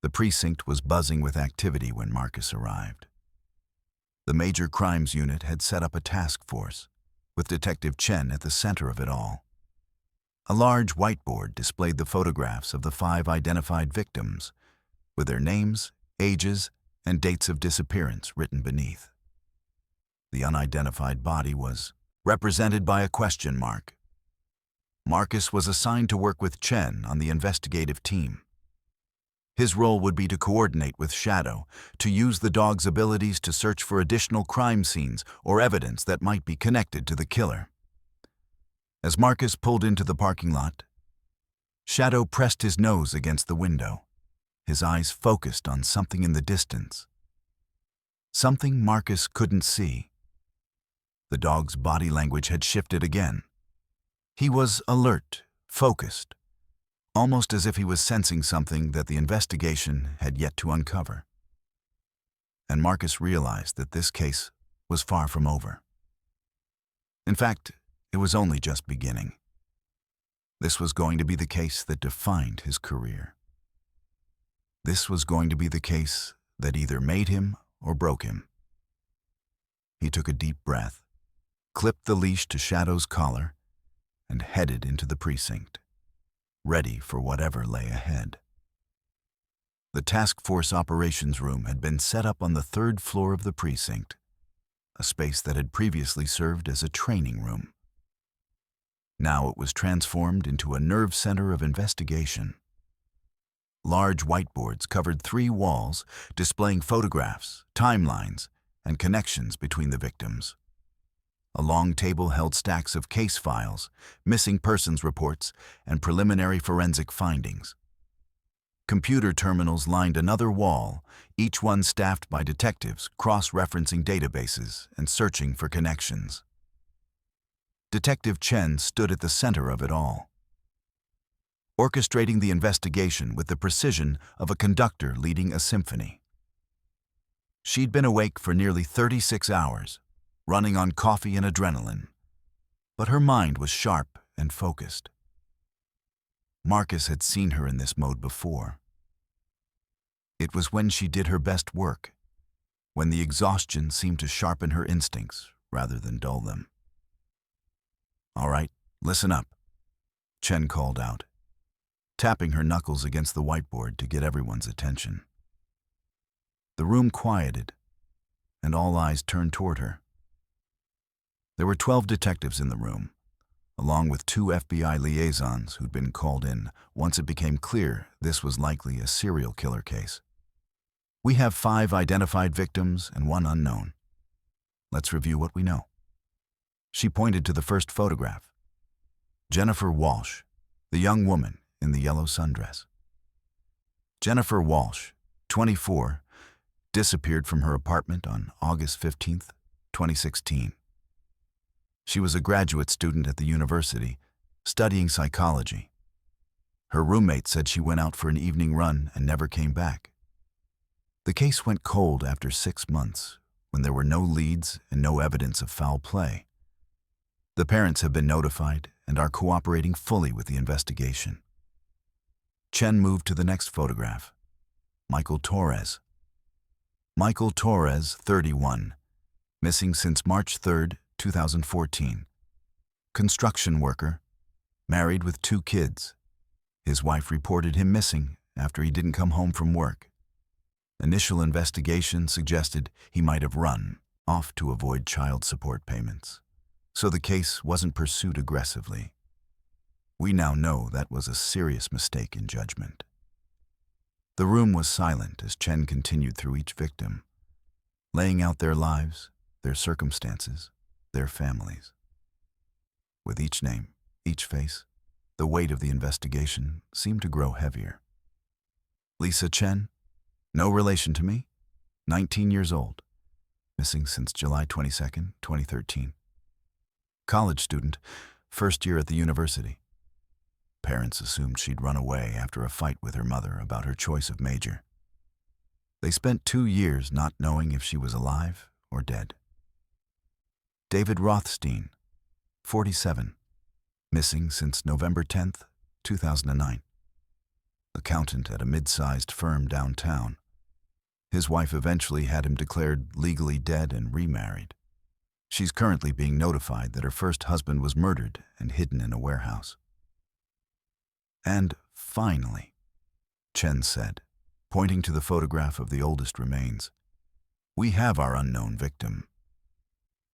The precinct was buzzing with activity when Marcus arrived. The Major Crimes Unit had set up a task force, with Detective Chen at the center of it all. A large whiteboard displayed the photographs of the 5 identified victims, with their names, ages, and dates of disappearance written beneath. The unidentified body was represented by a question mark. Marcus was assigned to work with Chen on the investigative team. His role would be to coordinate with Shadow, to use the dog's abilities to search for additional crime scenes or evidence that might be connected to the killer. As Marcus pulled into the parking lot, Shadow pressed his nose against the window, his eyes focused on something in the distance. Something Marcus couldn't see. The dog's body language had shifted again. He was alert, focused, almost as if he was sensing something that the investigation had yet to uncover. And Marcus realized that this case was far from over. In fact, it was only just beginning. This was going to be the case that defined his career. This was going to be the case that either made him or broke him. He took a deep breath, clipped the leash to Shadow's collar, and headed into the precinct, ready for whatever lay ahead. The task force operations room had been set up on the 3rd floor of the precinct, a space that had previously served as a training room. Now it was transformed into a nerve center of investigation. Large whiteboards covered 3 walls, displaying photographs, timelines, and connections between the victims. A long table held stacks of case files, missing persons reports, and preliminary forensic findings. Computer terminals lined another wall, each one staffed by detectives cross-referencing databases and searching for connections. Detective Chen stood at the center of it all, orchestrating the investigation with the precision of a conductor leading a symphony. She'd been awake for nearly 36 hours, running on coffee and adrenaline, but her mind was sharp and focused. Marcus had seen her in this mode before. It was when she did her best work, when the exhaustion seemed to sharpen her instincts rather than dull them. "All right, listen up," Chen called out, tapping her knuckles against the whiteboard to get everyone's attention. The room quieted, and all eyes turned toward her. There were 12 detectives in the room, along with 2 FBI liaisons who'd been called in once it became clear this was likely a serial killer case. "We have 5 identified victims and 1 unknown. Let's review what we know." She pointed to the first photograph. Jennifer Walsh, the young woman in the yellow sundress. Jennifer Walsh, 24, disappeared from her apartment on August 15, 2016. She was a graduate student at the university, studying psychology. Her roommate said she went out for an evening run and never came back. The case went cold after 6 months, when there were no leads and no evidence of foul play. The parents have been notified and are cooperating fully with the investigation. Chen moved to the next photograph. Michael Torres. Michael Torres, 31, missing since March 3, 2014. Construction worker, married with 2 kids. His wife reported him missing after he didn't come home from work. Initial investigation suggested he might have run off to avoid child support payments, so the case wasn't pursued aggressively. We now know that was a serious mistake in judgment. The room was silent as Chen continued through each victim, laying out their lives, their circumstances, their families. With each name, each face, the weight of the investigation seemed to grow heavier. Lisa Chen, no relation to me, 19 years old, missing since July 22, 2013. College student, first year at the university. Parents assumed she'd run away after a fight with her mother about her choice of major. They spent 2 years not knowing if she was alive or dead. David Rothstein, 47, missing since November 10, 2009. Accountant at a mid-sized firm downtown. His wife eventually had him declared legally dead and remarried. She's currently being notified that her first husband was murdered and hidden in a warehouse. And finally, Chen said, pointing to the photograph of the oldest remains, "We have our unknown victim.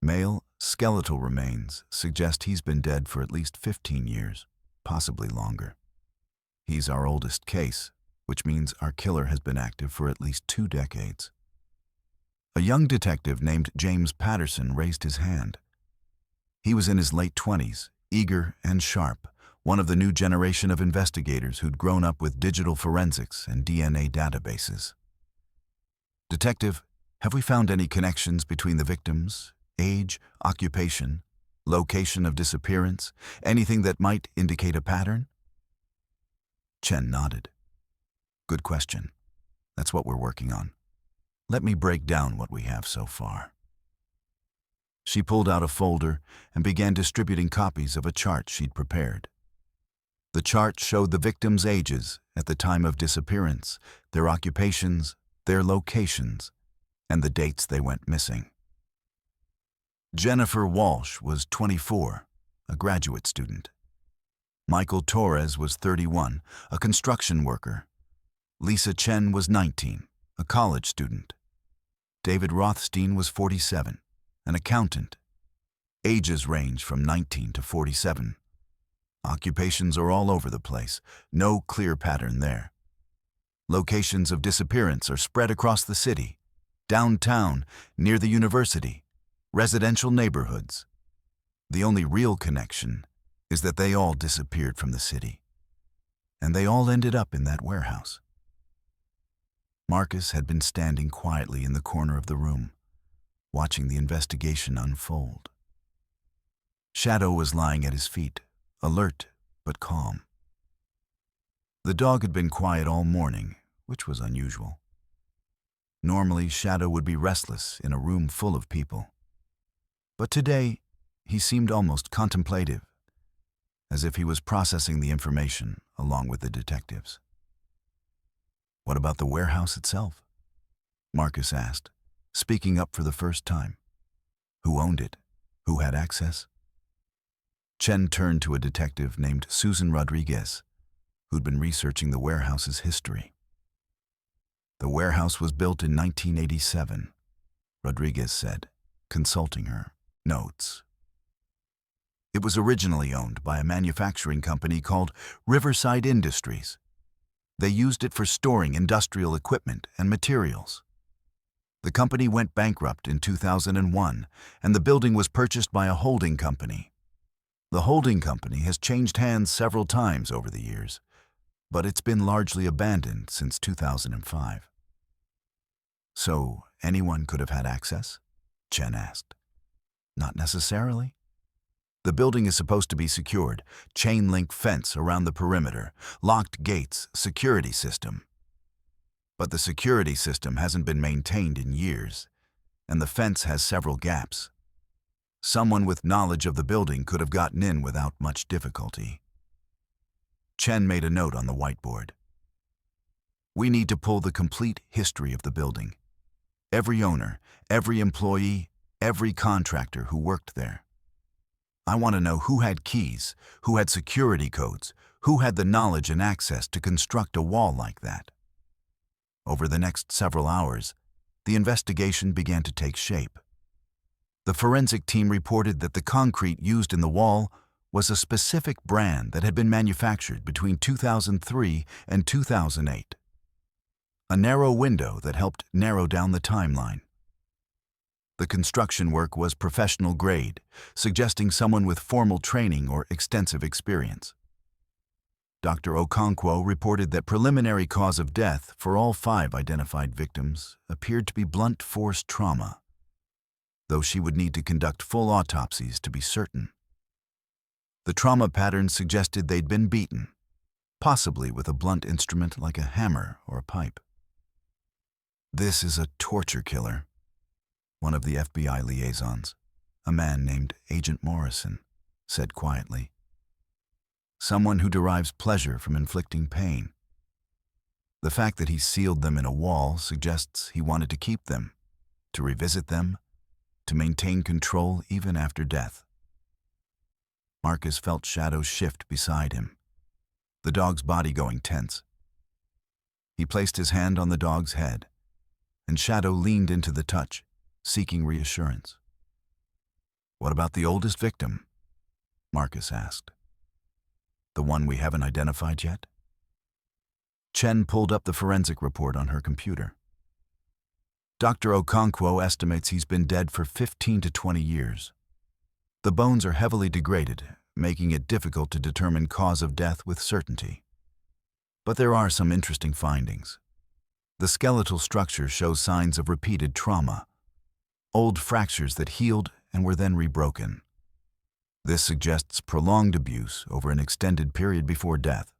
Male skeletal remains suggest he's been dead for at least 15 years, possibly longer. He's our oldest case, which means our killer has been active for at least 2 decades. A young detective named James Patterson raised his hand. He was in his late 20s, eager and sharp, one of the new generation of investigators who'd grown up with digital forensics and DNA databases. "Detective, have we found any connections between the victims? Age, occupation, location of disappearance, anything that might indicate a pattern?" Chen nodded. "Good question. That's what we're working on. Let me break down what we have so far." She pulled out a folder and began distributing copies of a chart she'd prepared. The chart showed the victims' ages at the time of disappearance, their occupations, their locations, and the dates they went missing. Jennifer Walsh was 24, a graduate student. Michael Torres was 31, a construction worker. Lisa Chen was 19, a college student. David Rothstein was 47, an accountant. Ages range from 19 to 47. Occupations are all over the place, no clear pattern there. Locations of disappearance are spread across the city, downtown, near the university, residential neighborhoods. The only real connection is that they all disappeared from the city, and they all ended up in that warehouse. Marcus had been standing quietly in the corner of the room, watching the investigation unfold. Shadow was lying at his feet, alert but calm. The dog had been quiet all morning, which was unusual. Normally, Shadow would be restless in a room full of people. But today, he seemed almost contemplative, as if he was processing the information along with the detectives. "What about the warehouse itself?" Marcus asked, speaking up for the first time. "Who owned it? Who had access?" Chen turned to a detective named Susan Rodriguez, who'd been researching the warehouse's history. "The warehouse was built in 1987, Rodriguez said, consulting her notes. "It was originally owned by a manufacturing company called Riverside Industries. They used it for storing industrial equipment and materials. The company went bankrupt in 2001, and the building was purchased by a holding company. The holding company has changed hands several times over the years, but it's been largely abandoned since 2005. "So anyone could have had access?" Chen asked. "Not necessarily. The building is supposed to be secured, chain-link fence around the perimeter, locked gates, security system. But the security system hasn't been maintained in years, and the fence has several gaps. Someone with knowledge of the building could have gotten in without much difficulty." Chen made a note on the whiteboard. "We need to pull the complete history of the building. Every owner, every employee, every contractor who worked there. I want to know who had keys, who had security codes, who had the knowledge and access to construct a wall like that." Over the next several hours, the investigation began to take shape. The forensic team reported that the concrete used in the wall was a specific brand that had been manufactured between 2003 and 2008. A narrow window that helped narrow down the timeline. The construction work was professional grade, suggesting someone with formal training or extensive experience. Dr. Okonkwo reported that preliminary cause of death for all 5 identified victims appeared to be blunt force trauma, though she would need to conduct full autopsies to be certain. The trauma pattern suggested they'd been beaten, possibly with a blunt instrument like a hammer or a pipe. "This is a torture killer," one of the FBI liaisons, a man named Agent Morrison, said quietly. "Someone who derives pleasure from inflicting pain. The fact that he sealed them in a wall suggests he wanted to keep them, to revisit them, to maintain control even after death." Marcus felt Shadow shift beside him, the dog's body going tense. He placed his hand on the dog's head, and Shadow leaned into the touch, seeking reassurance. "What about the oldest victim?" Marcus asked. "The one we haven't identified yet?" Chen pulled up the forensic report on her computer. Dr. Okonkwo estimates he's been dead for 15 to 20 years. The bones are heavily degraded, making it difficult to determine cause of death with certainty. But there are some interesting findings. The skeletal structure shows signs of repeated trauma, old fractures that healed and were then rebroken. This suggests prolonged abuse over an extended period before death.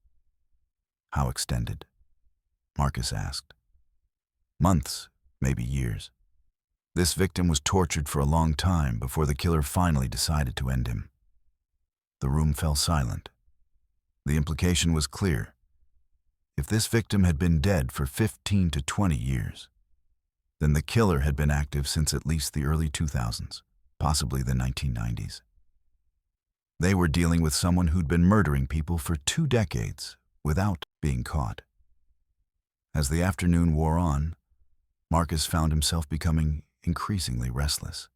"How extended?" Marcus asked. "Months, maybe years. This victim was tortured for a long time before the killer finally decided to end him." The room fell silent. The implication was clear. If this victim had been dead for 15 to 20 years, Then the killer had been active since at least the early 2000s, possibly the 1990s. They were dealing with someone who'd been murdering people for 2 decades without being caught. As the afternoon wore on, Marcus found himself becoming increasingly restless.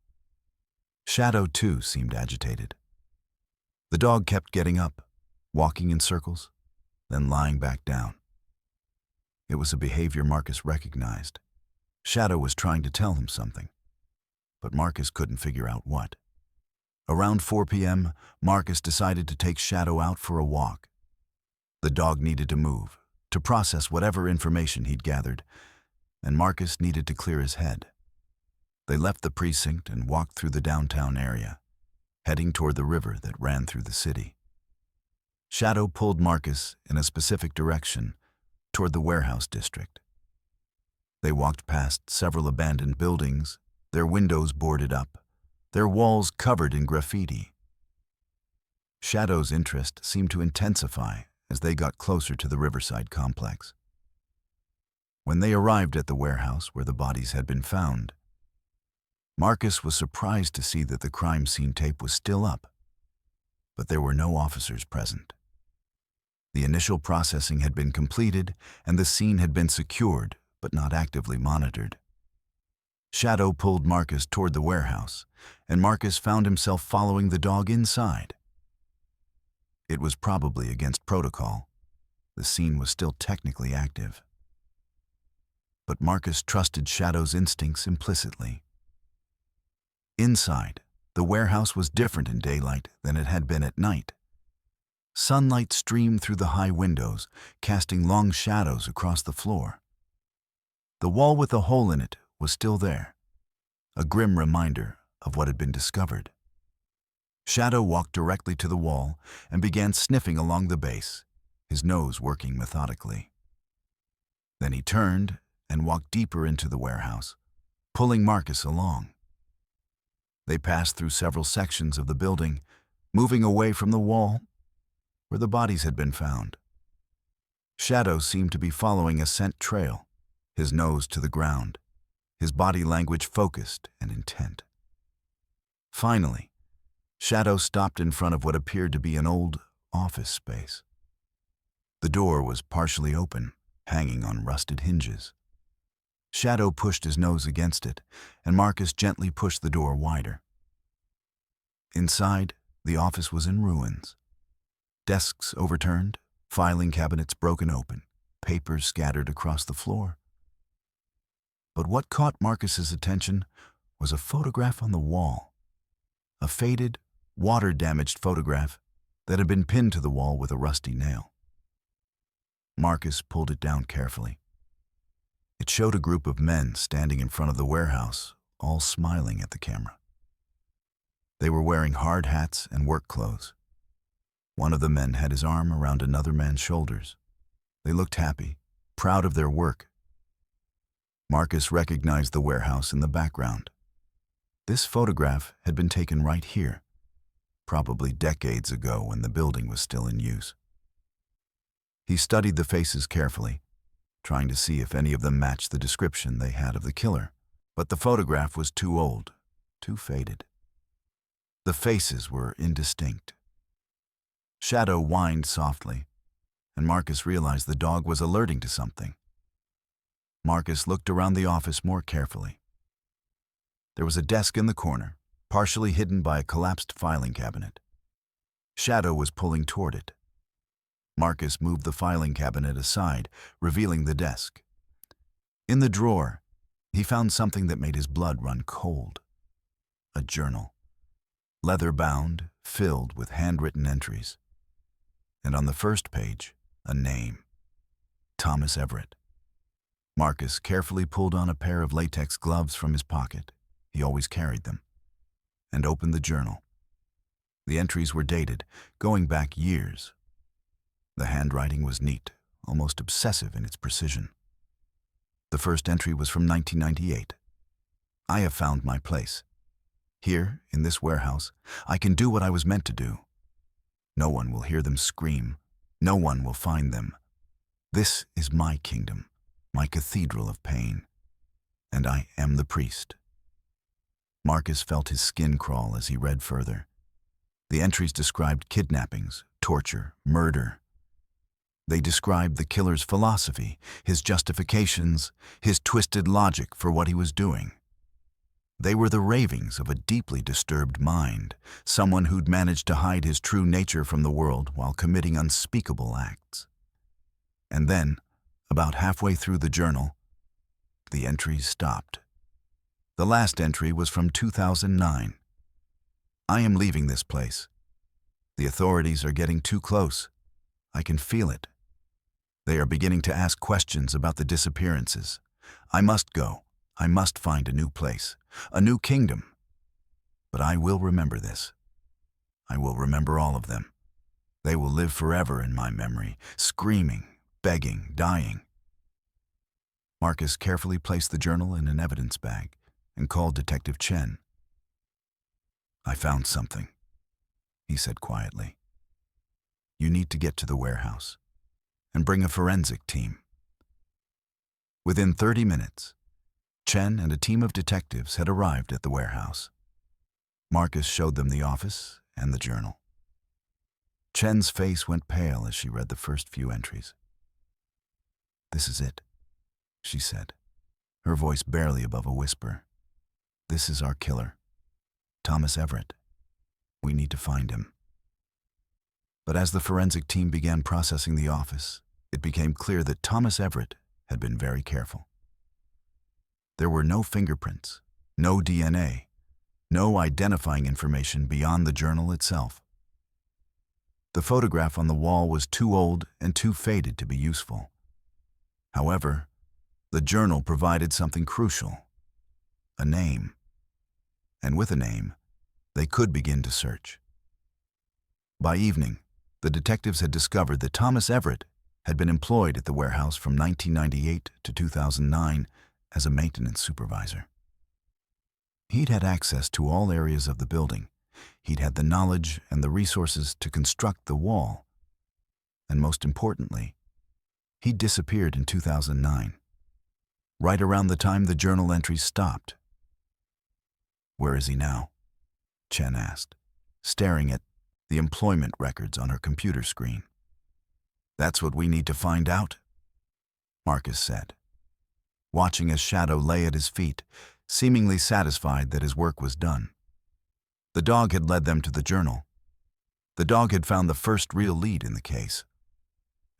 Shadow, too, seemed agitated. The dog kept getting up, walking in circles, then lying back down. It was a behavior Marcus recognized. Shadow was trying to tell him something, but Marcus couldn't figure out what. Around 4 p.m., Marcus decided to take Shadow out for a walk. The dog needed to move, to process whatever information he'd gathered, and Marcus needed to clear his head. They left the precinct and walked through the downtown area, heading toward the river that ran through the city. Shadow pulled Marcus in a specific direction, toward the warehouse district. They walked past several abandoned buildings, their windows boarded up, their walls covered in graffiti. Shadow's interest seemed to intensify as they got closer to the Riverside complex. When they arrived at the warehouse where the bodies had been found, Marcus was surprised to see that the crime scene tape was still up, but there were no officers present. The initial processing had been completed and the scene had been secured, but not actively monitored. Shadow pulled Marcus toward the warehouse, and Marcus found himself following the dog inside. It was probably against protocol. The scene was still technically active. But Marcus trusted Shadow's instincts implicitly. Inside, the warehouse was different in daylight than it had been at night. Sunlight streamed through the high windows, casting long shadows across the floor. The wall with a hole in it was still there, a grim reminder of what had been discovered. Shadow walked directly to the wall and began sniffing along the base, his nose working methodically. Then he turned and walked deeper into the warehouse, pulling Marcus along. They passed through several sections of the building, moving away from the wall where the bodies had been found. Shadow seemed to be following a scent trail, his nose to the ground, his body language focused and intent. Finally, Shadow stopped in front of what appeared to be an old office space. The door was partially open, hanging on rusted hinges. Shadow pushed his nose against it, and Marcus gently pushed the door wider. Inside, the office was in ruins. Desks overturned, filing cabinets broken open, papers scattered across the floor. But what caught Marcus's attention was a photograph on the wall. A faded, water-damaged photograph that had been pinned to the wall with a rusty nail. Marcus pulled it down carefully. It showed a group of men standing in front of the warehouse, all smiling at the camera. They were wearing hard hats and work clothes. One of the men had his arm around another man's shoulders. They looked happy, proud of their work. Marcus recognized the warehouse in the background. This photograph had been taken right here, probably decades ago when the building was still in use. He studied the faces carefully, trying to see if any of them matched the description they had of the killer, but the photograph was too old, too faded. The faces were indistinct. Shadow whined softly, and Marcus realized the dog was alerting to something. Marcus looked around the office more carefully. There was a desk in the corner, partially hidden by a collapsed filing cabinet. Shadow was pulling toward it. Marcus moved the filing cabinet aside, revealing the desk. In the drawer, he found something that made his blood run cold. A journal, leather-bound, filled with handwritten entries. And on the first page, a name, Thomas Everett. Marcus carefully pulled on a pair of latex gloves from his pocket, he always carried them, and opened the journal. The entries were dated, going back years. The handwriting was neat, almost obsessive in its precision. The first entry was from 1998. I have found my place. Here, in this warehouse, I can do what I was meant to do. No one will hear them scream. No one will find them. This is my kingdom, my cathedral of pain. and I am the priest. Marcus felt his skin crawl as he read further. The entries described kidnappings, torture, murder. They described the killer's philosophy, his justifications, his twisted logic for what he was doing. They were the ravings of a deeply disturbed mind, someone who'd managed to hide his true nature from the world while committing unspeakable acts. And then, about halfway through the journal, the entries stopped. The last entry was from 2009. I am leaving this place. The authorities are getting too close. I can feel it. They are beginning to ask questions about the disappearances. I must go. I must find a new place, a new kingdom. But I will remember this. I will remember all of them. They will live forever in my memory, screaming, begging, dying. Marcus carefully placed the journal in an evidence bag and called Detective Chen. I found something, he said quietly. You need to get to the warehouse and bring a forensic team. Within 30 minutes, Chen and a team of detectives had arrived at the warehouse. Marcus showed them the office and the journal. Chen's face went pale as she read the first few entries. This is it, she said, her voice barely above a whisper. This is our killer, Thomas Everett. We need to find him. But as the forensic team began processing the office, it became clear that Thomas Everett had been very careful. There were no fingerprints, no DNA, no identifying information beyond the journal itself. The photograph on the wall was too old and too faded to be useful. However, the journal provided something crucial, a name. And with a name, they could begin to search. By evening, the detectives had discovered that Thomas Everett had been employed at the warehouse from 1998 to 2009 as a maintenance supervisor. He'd had access to all areas of the building. He'd had the knowledge and the resources to construct the wall. And most importantly, he disappeared in 2009, right around the time the journal entries stopped. Where is he now? Chen asked, staring at the employment records on her computer screen. That's what we need to find out, Marcus said, watching as Shadow lay at his feet, seemingly satisfied that his work was done. The dog had led them to the journal. The dog had found the first real lead in the case.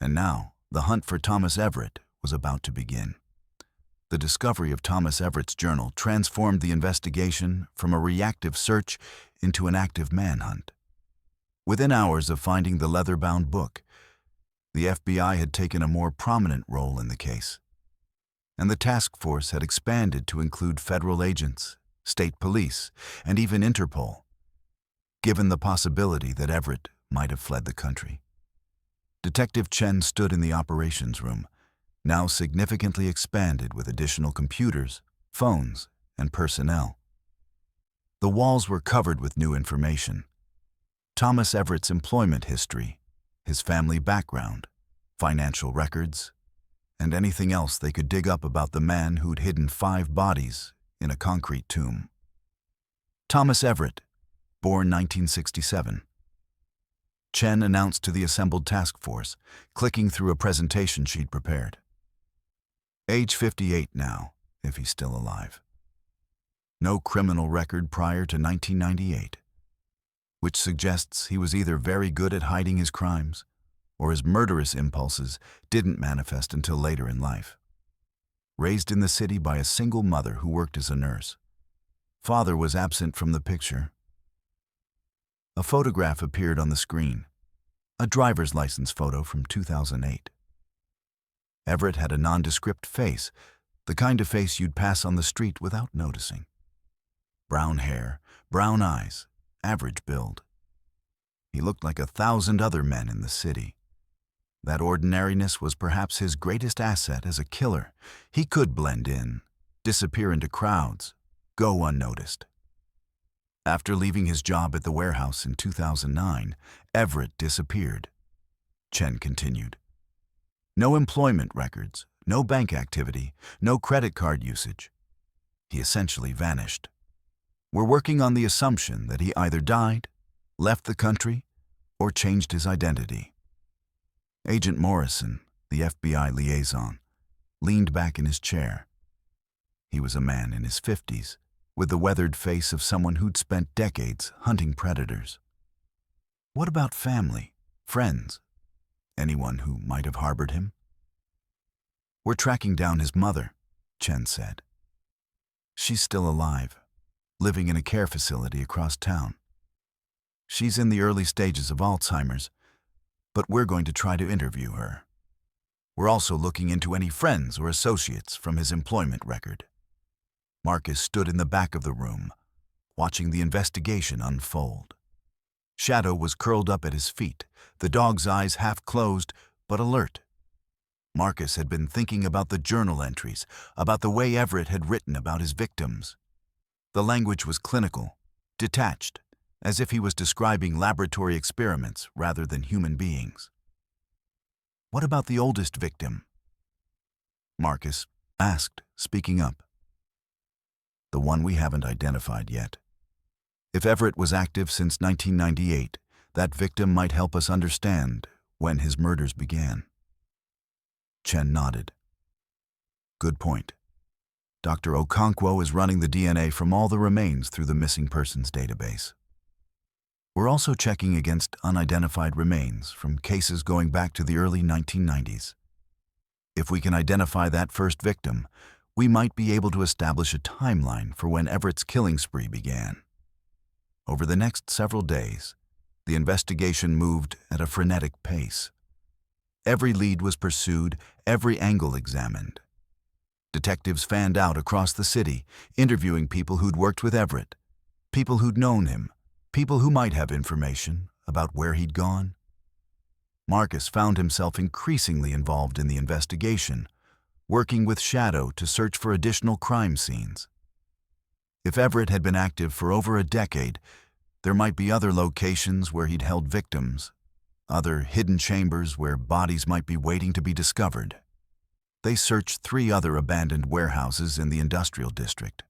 And now, the hunt for Thomas Everett was about to begin. The discovery of Thomas Everett's journal transformed the investigation from a reactive search into an active manhunt. Within hours of finding the leather-bound book, the FBI had taken a more prominent role in the case, and the task force had expanded to include federal agents, state police, and even Interpol, given the possibility that Everett might have fled the country. Detective Chen stood in the operations room, now significantly expanded with additional computers, phones, and personnel. The walls were covered with new information. Thomas Everett's employment history, his family background, financial records, and anything else they could dig up about the man who'd hidden 5 bodies in a concrete tomb. Thomas Everett, born 1967. Chen announced to the assembled task force, clicking through a presentation she'd prepared. Age 58 now, if he's still alive. No criminal record prior to 1998, which suggests he was either very good at hiding his crimes or his murderous impulses didn't manifest until later in life. Raised in the city by a single mother who worked as a nurse. Father was absent from the picture. A photograph appeared on the screen, a driver's license photo from 2008. Everett had a nondescript face, the kind of face you'd pass on the street without noticing. Brown hair, brown eyes, average build. He looked like 1,000 other men in the city. That ordinariness was perhaps his greatest asset as a killer. He could blend in, disappear into crowds, go unnoticed. After leaving his job at the warehouse in 2009, Everett disappeared. Chen continued. No employment records, no bank activity, no credit card usage. He essentially vanished. We're working on the assumption that he either died, left the country, or changed his identity. Agent Morrison, the FBI liaison, leaned back in his chair. He was a man in his 50s, with the weathered face of someone who'd spent decades hunting predators. What about family, friends, anyone who might have harbored him? We're tracking down his mother, Chen said. She's still alive, living in a care facility across town. She's in the early stages of Alzheimer's, but we're going to try to interview her. We're also looking into any friends or associates from his employment record. Marcus stood in the back of the room, watching the investigation unfold. Shadow was curled up at his feet, the dog's eyes half closed but alert. Marcus had been thinking about the journal entries, about the way Everett had written about his victims. The language was clinical, detached, as if he was describing laboratory experiments rather than human beings. What about the oldest victim? Marcus asked, speaking up. The one we haven't identified yet. If Everett was active since 1998, that victim might help us understand when his murders began. Chen nodded. Good point. Dr. Okonkwo is running the DNA from all the remains through the missing persons database. We're also checking against unidentified remains from cases going back to the early 1990s. If we can identify that first victim, we might be able to establish a timeline for when Everett's killing spree began. Over the next several days, the investigation moved at a frenetic pace. Every lead was pursued, every angle examined. Detectives fanned out across the city, interviewing people who'd worked with Everett, people who'd known him, people who might have information about where he'd gone. Marcus found himself increasingly involved in the investigation, working with Shadow to search for additional crime scenes. If Everett had been active for over a decade, there might be other locations where he'd held victims, other hidden chambers where bodies might be waiting to be discovered. They searched 3 other abandoned warehouses in the industrial district,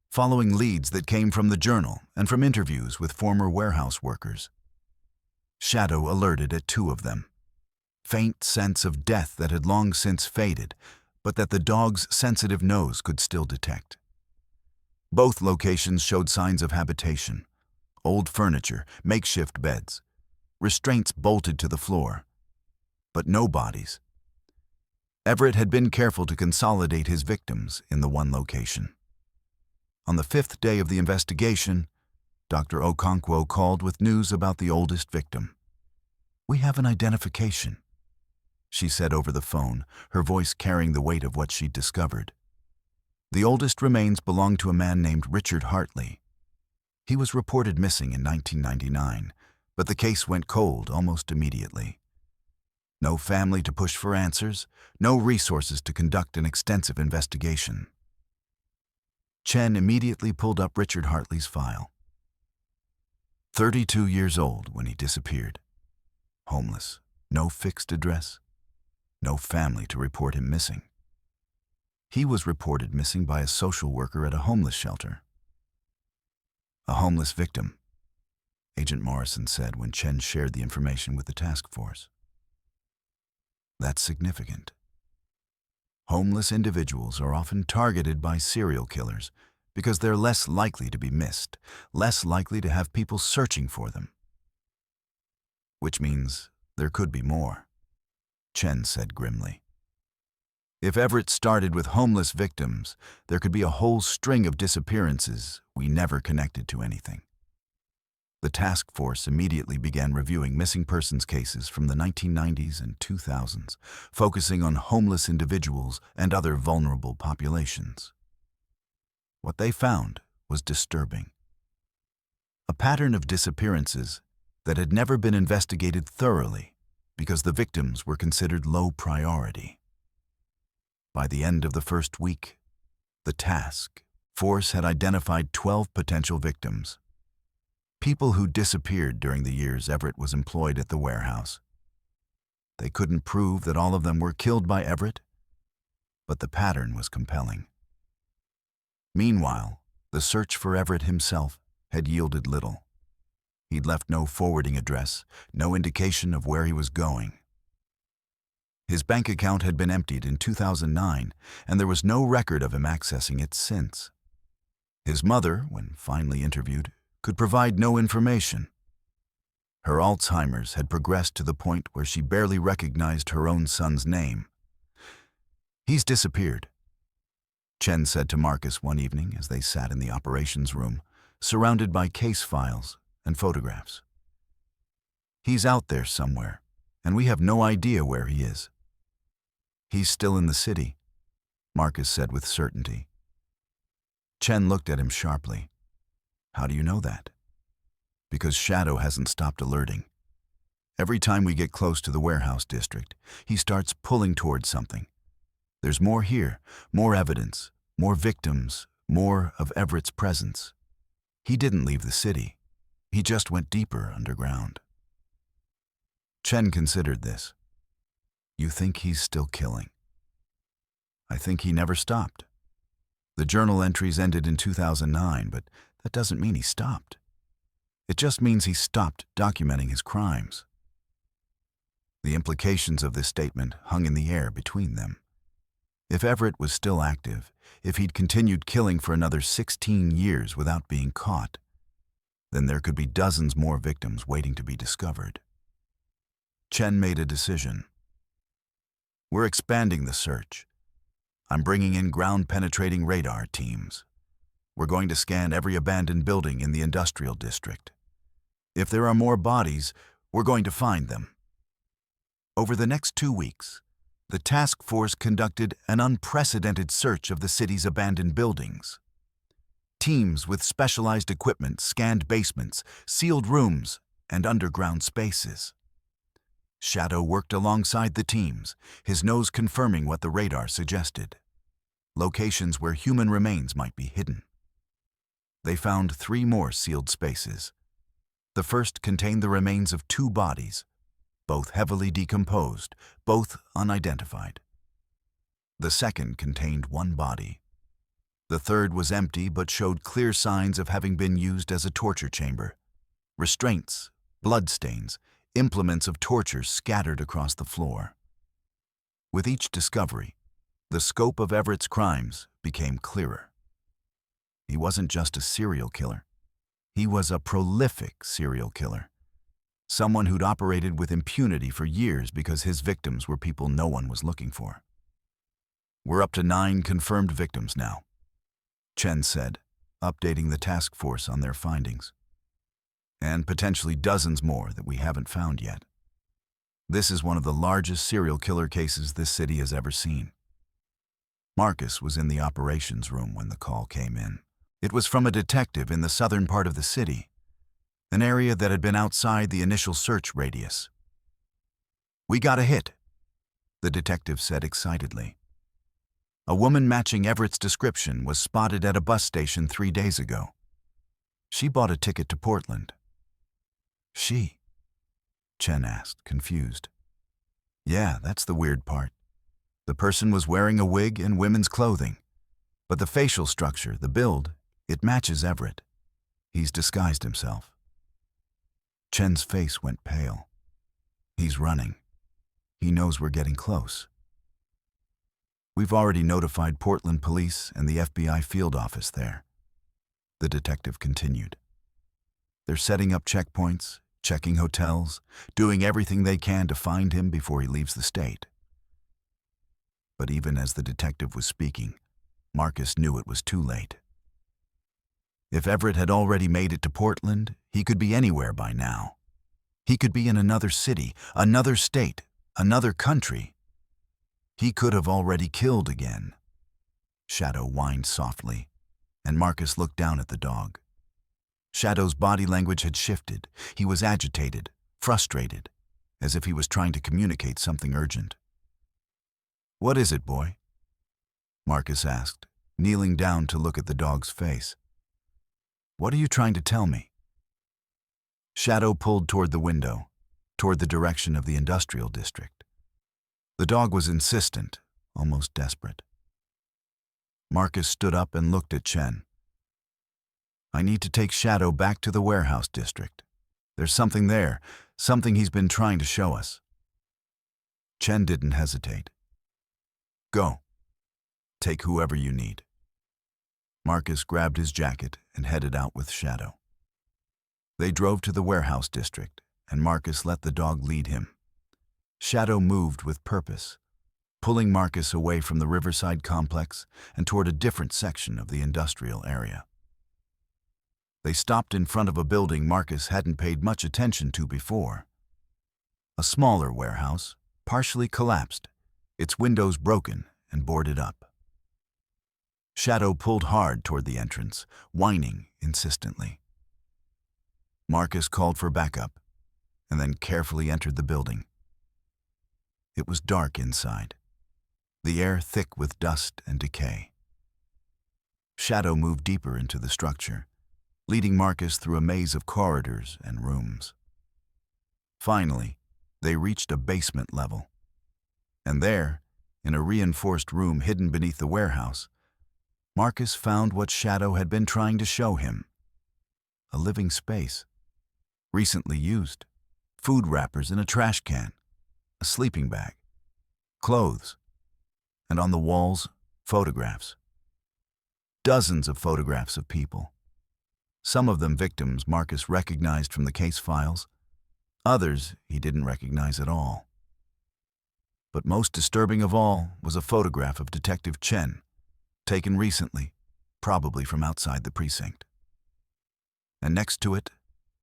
following leads that came from the journal and from interviews with former warehouse workers. Shadow alerted at 2 of them. Faint sense of death that had long since faded, but that the dog's sensitive nose could still detect. Both locations showed signs of habitation: old furniture, makeshift beds, restraints bolted to the floor, but no bodies. Everett had been careful to consolidate his victims in the one location. On the 5th day of the investigation, Dr. Okonkwo called with news about the oldest victim. "We have an identification," she said over the phone, her voice carrying the weight of what she'd discovered. The oldest remains belonged to a man named Richard Hartley. He was reported missing in 1999, but the case went cold almost immediately. No family to push for answers, no resources to conduct an extensive investigation. Chen immediately pulled up Richard Hartley's file. 32 years old when he disappeared. Homeless, no fixed address, no family to report him missing. He was reported missing by a social worker at a homeless shelter. "A homeless victim," Agent Morrison said when Chen shared the information with the task force. That's significant. Homeless individuals are often targeted by serial killers because they're less likely to be missed, less likely to have people searching for them. Which means there could be more, Chen said grimly. If Everett started with homeless victims, there could be a whole string of disappearances we never connected to anything. The task force immediately began reviewing missing persons cases from the 1990s and 2000s, focusing on homeless individuals and other vulnerable populations. What they found was disturbing. A pattern of disappearances that had never been investigated thoroughly because the victims were considered low priority. By the end of the first week, the task force had identified 12 potential victims. People who disappeared during the years Everett was employed at the warehouse. They couldn't prove that all of them were killed by Everett, but the pattern was compelling. Meanwhile, the search for Everett himself had yielded little. He'd left no forwarding address, no indication of where he was going. His bank account had been emptied in 2009, and there was no record of him accessing it since. His mother, when finally interviewed, could provide no information. Her Alzheimer's had progressed to the point where she barely recognized her own son's name. "He's disappeared," Chen said to Marcus one evening as they sat in the operations room, surrounded by case files and photographs. "He's out there somewhere, and we have no idea where he is." "He's still in the city," Marcus said with certainty. Chen looked at him sharply. "How do you know that?" "Because Shadow hasn't stopped alerting. Every time we get close to the warehouse district, he starts pulling towards something. There's more here, more evidence, more victims, more of Everett's presence. He didn't leave the city. He just went deeper underground." Chen considered this. "You think he's still killing?" "I think he never stopped. The journal entries ended in 2009, but that doesn't mean he stopped. It just means he stopped documenting his crimes." The implications of this statement hung in the air between them. If Everett was still active, if he'd continued killing for another 16 years without being caught, then there could be dozens more victims waiting to be discovered. Chen made a decision. "We're expanding the search. I'm bringing in ground-penetrating radar teams. We're going to scan every abandoned building in the industrial district. If there are more bodies, we're going to find them." Over the next 2 weeks, the task force conducted an unprecedented search of the city's abandoned buildings. Teams with specialized equipment scanned basements, sealed rooms, and underground spaces. Shadow worked alongside the teams, his nose confirming what the radar suggested: locations where human remains might be hidden. They found 3 more sealed spaces. The first contained the remains of 2 bodies, both heavily decomposed, both unidentified. The second contained 1 body. The third was empty but showed clear signs of having been used as a torture chamber. Restraints, bloodstains, implements of torture scattered across the floor. With each discovery, the scope of Everett's crimes became clearer. He wasn't just a serial killer. He was a prolific serial killer. Someone who'd operated with impunity for years because his victims were people no one was looking for. "We're up to 9 confirmed victims now," Chen said, updating the task force on their findings. "And potentially dozens more that we haven't found yet. This is one of the largest serial killer cases this city has ever seen." Marcus was in the operations room when the call came in. It was from a detective in the southern part of the city, an area that had been outside the initial search radius. "We got a hit," the detective said excitedly. "A woman matching Everett's description was spotted at a bus station 3 days ago. She bought a ticket to Portland." "She?" Chen asked, confused. "Yeah, that's the weird part. The person was wearing a wig and women's clothing, but the facial structure, the build, it matches Everett. He's disguised himself." Chen's face went pale. "He's running. He knows we're getting close." "We've already notified Portland Police and the FBI field office there," the detective continued. "They're setting up checkpoints, checking hotels, doing everything they can to find him before he leaves the state." But even as the detective was speaking, Marcus knew it was too late. If Everett had already made it to Portland, he could be anywhere by now. He could be in another city, another state, another country. He could have already killed again. Shadow whined softly, and Marcus looked down at the dog. Shadow's body language had shifted. He was agitated, frustrated, as if he was trying to communicate something urgent. "What is it, boy?" Marcus asked, kneeling down to look at the dog's face. "What are you trying to tell me?" Shadow pulled toward the window, toward the direction of the industrial district. The dog was insistent, almost desperate. Marcus stood up and looked at Chen. "I need to take Shadow back to the warehouse district. There's something there, something he's been trying to show us." Chen didn't hesitate. "Go. Take whoever you need." Marcus grabbed his jacket and headed out with Shadow. They drove to the warehouse district, and Marcus let the dog lead him. Shadow moved with purpose, pulling Marcus away from the Riverside complex and toward a different section of the industrial area. They stopped in front of a building Marcus hadn't paid much attention to before. A smaller warehouse, partially collapsed, its windows broken and boarded up. Shadow pulled hard toward the entrance, whining insistently. Marcus called for backup, and then carefully entered the building. It was dark inside, the air thick with dust and decay. Shadow moved deeper into the structure, leading Marcus through a maze of corridors and rooms. Finally, they reached a basement level. And there, in a reinforced room hidden beneath the warehouse, Marcus found what Shadow had been trying to show him. A living space, recently used, food wrappers in a trash can, a sleeping bag, clothes, and on the walls, photographs. Dozens of photographs of people. Some of them victims Marcus recognized from the case files, others he didn't recognize at all. But most disturbing of all was a photograph of Detective Chen, taken recently, probably from outside the precinct. And next to it,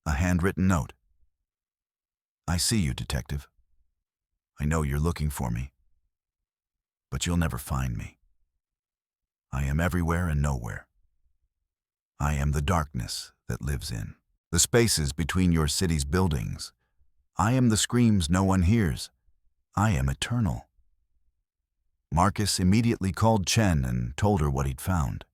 a handwritten note. "I see you, Detective. I know you're looking for me, but you'll never find me. I am everywhere and nowhere. I am the darkness that lives in the spaces between your city's buildings. I am the screams no one hears. I am eternal." Marcus immediately called Chen and told her what he'd found.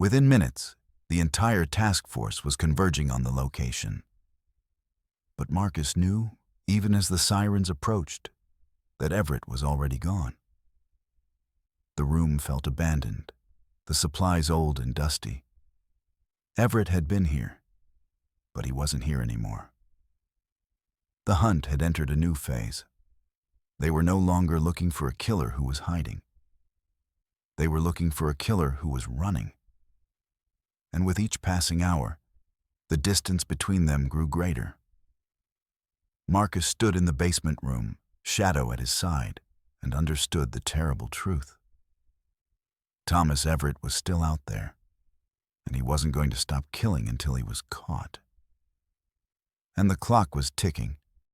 Within minutes, the entire task force was converging on the location. But Marcus knew, even as the sirens approached, that Everett was already gone. The room felt abandoned, the supplies old and dusty. Everett had been here, but he wasn't here anymore. The hunt had entered a new phase. They were no longer looking for a killer who was hiding. They were looking for a killer who was running. And with each passing hour, the distance between them grew greater. Marcus stood in the basement room, Shadow at his side, and understood the terrible truth. Thomas Everett was still out there, and he wasn't going to stop killing until he was caught. And the clock was ticking.